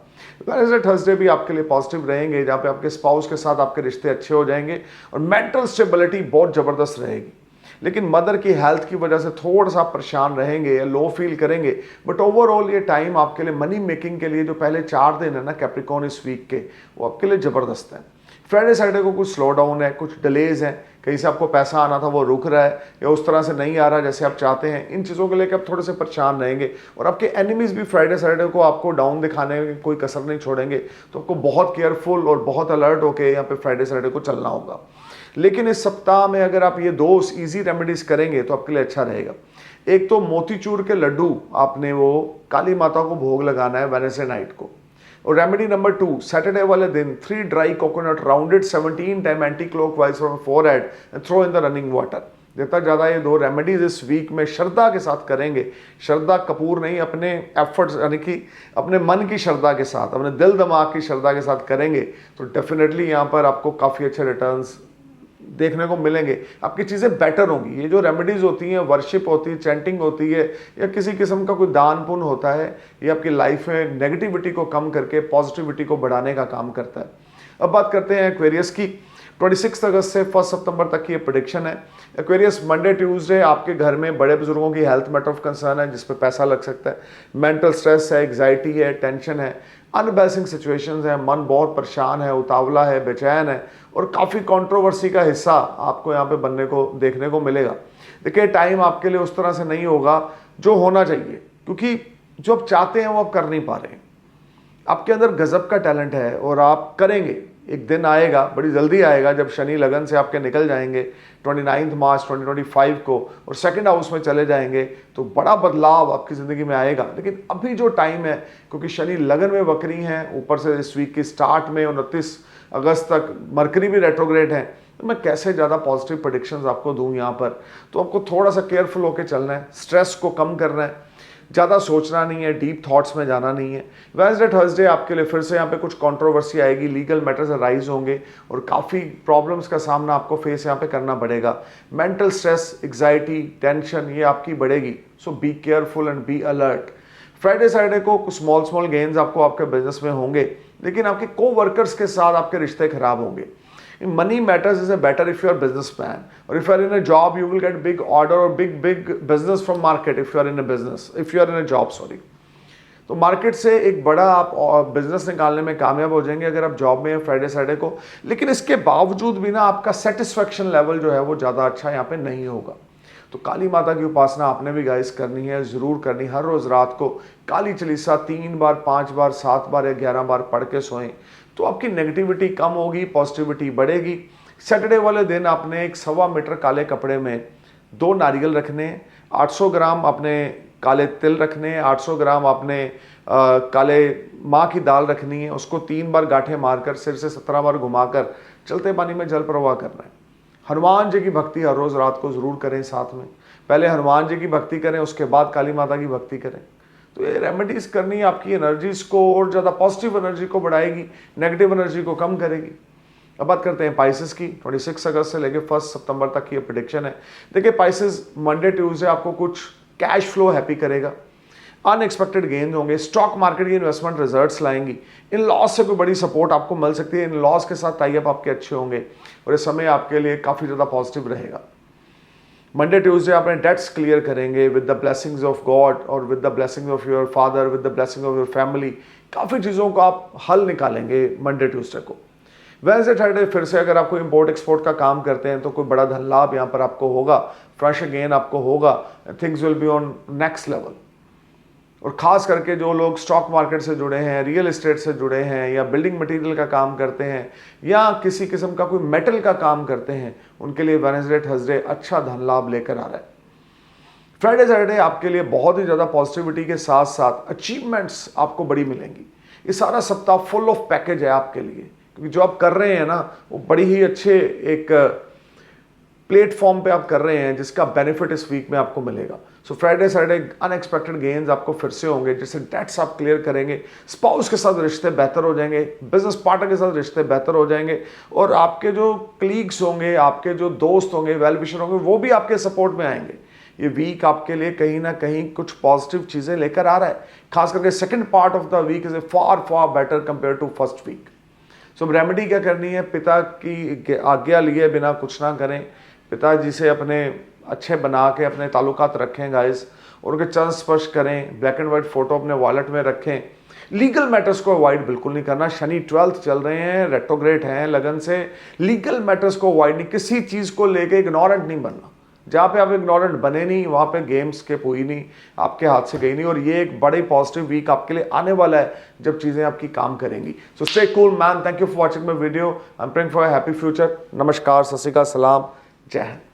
वेडनेसडे थर्सडे भी आपके लिए पॉजिटिव रहेंगे, जहाँ पे आपके स्पाउस के साथ आपके रिश्ते अच्छे हो जाएंगे और मेंटल स्टेबिलिटी बहुत ज़बरदस्त रहेगी। लेकिन मदर की हेल्थ की वजह से थोड़ा सा परेशान रहेंगे या लो फील करेंगे, बट ओवरऑल ये टाइम आपके लिए मनी मेकिंग के लिए जो पहले 4 दिन है ना कैप्रिकॉन इस वीक के, वो आपके लिए ज़बरदस्त है। फ्राइडे सैटरडे को कुछ स्लो डाउन है, कुछ डिलेज हैं, कहीं से आपको पैसा आना था वो रुक रहा है या उस तरह से नहीं आ रहा जैसे आप चाहते हैं। इन चीज़ों को लेकर आप थोड़े से परेशान रहेंगे और आपके एनिमीज़ भी फ्राइडे सैटरडे को आपको डाउन दिखाने में कोई कसर नहीं छोड़ेंगे। तो आपको बहुत केयरफुल और बहुत अलर्ट होकर यहाँ पे फ्राइडे सैटरडे को चलना होगा। लेकिन इस सप्ताह में अगर आप ये 2 ईजी रेमेडीज करेंगे तो आपके लिए अच्छा रहेगा। एक तो मोतीचूर के लड्डू आपने वो काली माता को भोग लगाना है वेडनेसडे नाइट को। और रेमेडी नंबर 2, सैटरडे वाले दिन 3 dry coconut rounded 17 time anti clockwise from forehead and throw in the running water. जितना ज़्यादा ये 2 रेमेडीज इस वीक में श्रद्धा के साथ करेंगे, श्रद्धा कपूर नहीं, अपने एफर्ट्स यानी कि अपने मन की श्रद्धा के साथ, अपने दिल दिमाग की श्रद्धा के साथ करेंगे तो डेफिनेटली यहाँ पर आपको काफ़ी अच्छे रिटर्न्स देखने को मिलेंगे। आपकी चीज़ें बेटर होंगी। ये जो रेमेडीज होती हैं, वर्शिप होती है, चैंटिंग होती है या किसी किस्म का कोई दान पुण्य होता है, ये आपकी लाइफ में नेगेटिविटी को कम करके पॉजिटिविटी को बढ़ाने का काम करता है। अब बात करते हैं एक्वेरियस की। 26 अगस्त से 1 सितंबर तक की ये प्रेडिक्शन है। एक्वेरियस मंडे ट्यूसडे आपके घर में बड़े बुजुर्गों की हेल्थ मैटर ऑफ कंसर्न है, जिस पे पैसा लग सकता है। मेंटल स्ट्रेस है, एग्जाइटी है, टेंशन है, अनबैलेंसिंग सिचुएशंस है, मन बहुत परेशान है, उतावला है, बेचैन है और काफ़ी कंट्रोवर्सी का हिस्सा आपको यहाँ पे बनने को देखने को मिलेगा। देखिए, टाइम आपके लिए उस तरह से नहीं होगा जो होना चाहिए, क्योंकि जो आप चाहते हैं वो आप कर नहीं पा रहे हैं। आपके अंदर गजब का टैलेंट है और आप करेंगे। एक दिन आएगा, बड़ी जल्दी आएगा, जब शनि लगन से आपके निकल जाएंगे 29 मार्च 2025 को और सेकंड हाउस में चले जाएंगे, तो बड़ा बदलाव आपकी ज़िंदगी में आएगा। लेकिन अभी जो टाइम है, क्योंकि शनि लगन में वक्री हैं, ऊपर से इस वीक की स्टार्ट में 29 अगस्त तक मरकरी भी रेट्रोग्रेड है, तो मैं कैसे ज़्यादा पॉजिटिव प्रेडिक्शंस आपको दूं यहाँ पर। तो आपको थोड़ा सा केयरफुल होकर चलना है, स्ट्रेस को कम करना है, ज़्यादा सोचना नहीं है, डीप थॉट्स में जाना नहीं है। वेडनेसडे थर्सडे आपके लिए फिर से यहाँ पे कुछ कंट्रोवर्सी आएगी, लीगल मैटर्स राइज होंगे और काफ़ी प्रॉब्लम्स का सामना आपको फेस यहाँ पे करना पड़ेगा। मेंटल स्ट्रेस, एग्जाइटी, टेंशन ये आपकी बढ़ेगी। So be careful and be alert. Friday Saturday को कुछ स्मॉल गेन्स आपको आपके बिजनेस में होंगे, लेकिन आपके को वर्कर्स के साथ आपके रिश्ते खराब होंगे। Money matters is a better if you are businessman, or if you are in a job you will get big order or big business from market if you are in a business, if you are in a job sorry। तो market से एक बड़ा आप business निकालने में कामयाब हो जाएंगे अगर आप जॉब में हैं फ्राइडे सैटरडे को। लेकिन इसके बावजूद भी ना आपका सेटिस्फेक्शन लेवल जो है वो ज़्यादा अच्छा यहाँ पे नहीं होगा। तो काली माता की उपासना आपने भी गाइस करनी है, ज़रूर करनी। हर रोज़ रात को काली चालीसा 3 बार, 5 बार, 7 बार या 11 बार पढ़ के सोएं, तो आपकी नेगेटिविटी कम होगी, पॉजिटिविटी बढ़ेगी। सैटरडे वाले दिन आपने एक 1.25 मीटर काले कपड़े में 2 नारियल रखने, 800 ग्राम अपने काले तिल रखने, 800 ग्राम आपने काले माँ की दाल रखनी है। उसको 3 बार गांठें मारकर सिर से 17 बार घुमाकर चलते पानी में जल प्रवाह करना है। हनुमान जी की भक्ति हर रोज़ रात को ज़रूर करें। साथ में पहले हनुमान जी की भक्ति करें, उसके बाद काली माता की भक्ति करें। तो ये रेमेडीज करनी आपकी एनर्जीज को और ज़्यादा पॉजिटिव एनर्जी को बढ़ाएगी, नेगेटिव एनर्जी को कम करेगी। अब बात करते हैं पाइसेस की। 26 अगस्त से लेकर 1 सितंबर तक की ये प्रेडिक्शन है। देखिए, पाइसेस मंडे ट्यूसडे आपको कुछ कैश फ्लो हैप्पी करेगा, अनएक्सपेक्टेड गेन होंगे, स्टॉक मार्केट की इन्वेस्टमेंट रिजल्ट्स लाएंगी, इन लॉज से कोई बड़ी सपोर्ट आपको मिल सकती है, इन लॉज के साथ टाई अप आपके अच्छे होंगे और ये समय आपके लिए काफ़ी ज़्यादा पॉजिटिव रहेगा। मंडे ट्यूसडे अपने डेट्स क्लियर करेंगे with the blessings of God और with the blessings of your father, with the blessing of your family. काफ़ी चीज़ों का आप हल निकालेंगे मंडे ट्यूसडे को। वेडनेसडे थर्सडे फिर से अगर आपको इंपोर्ट एक्सपोर्ट का काम करते हैं तो कोई बड़ा धन लाभ यहाँ पर आपको होगा, फ्रेश गेन आपको होगा, things will be on next level. और ख़ास करके जो लोग स्टॉक मार्केट से जुड़े हैं, रियल एस्टेट से जुड़े हैं या बिल्डिंग मटेरियल का काम करते हैं या किसी किस्म का कोई मेटल का काम करते हैं, उनके लिए वेडनेसडे थर्सडे अच्छा धन लाभ लेकर आ रहा है। फ्राइडे सैटरडे आपके लिए बहुत ही ज़्यादा पॉजिटिविटी के साथ साथ अचीवमेंट्स आपको बड़ी मिलेंगी। ये सारा सप्ताह फुल ऑफ पैकेज है आपके लिए, क्योंकि जो आप कर रहे हैं ना वो बड़ी ही अच्छे एक प्लेटफॉर्म पे आप कर रहे हैं जिसका बेनिफिट इस वीक में आपको मिलेगा। So Friday Saturday unexpected gains आपको फिर से होंगे, जैसे डेट्स आप क्लियर करेंगे, स्पाउस के साथ रिश्ते बेहतर हो जाएंगे, बिजनेस पार्टनर के साथ रिश्ते बेहतर हो जाएंगे, और आपके जो कलीग्स होंगे, आपके जो दोस्त होंगे, वेल विशर होंगे, वो भी आपके सपोर्ट में आएंगे। ये वीक आपके लिए कहीं ना कहीं कुछ पॉजिटिव चीज़ें लेकर आ रहा है। खास करके second part of the week is a far better compare to first week. So remedy क्या करनी है, पिता की आज्ञा लिए बिना कुछ ना करें, पिताजी से अपने अच्छे बना के अपने ताल्लुकात रखें गाइस, और उनके चरण स्पर्श करें, ब्लैक एंड वाइट फोटो अपने वॉलेट में रखें। लीगल मैटर्स को अवॉइड बिल्कुल नहीं करना, शनि 12th चल रहे हैं, रेट्रोग्रेड हैं लगन से, लीगल मैटर्स को अवॉइड नहीं, किसी चीज़ को लेके इग्नोरेंट नहीं बनना। जहाँ पे आप इग्नोरेंट बने नहीं वहाँ पे गेम्स के हुई नहीं, आपके हाथ से गई नहीं, और ये एक बड़े पॉजिटिव वीक आपके लिए आने वाला है जब चीज़ें आपकी काम करेंगी। So stay cool man, thank you for watching my video, I am praying for a happy future. नमस्कार, सत श्री अकाल, सलाम, जय हिंद।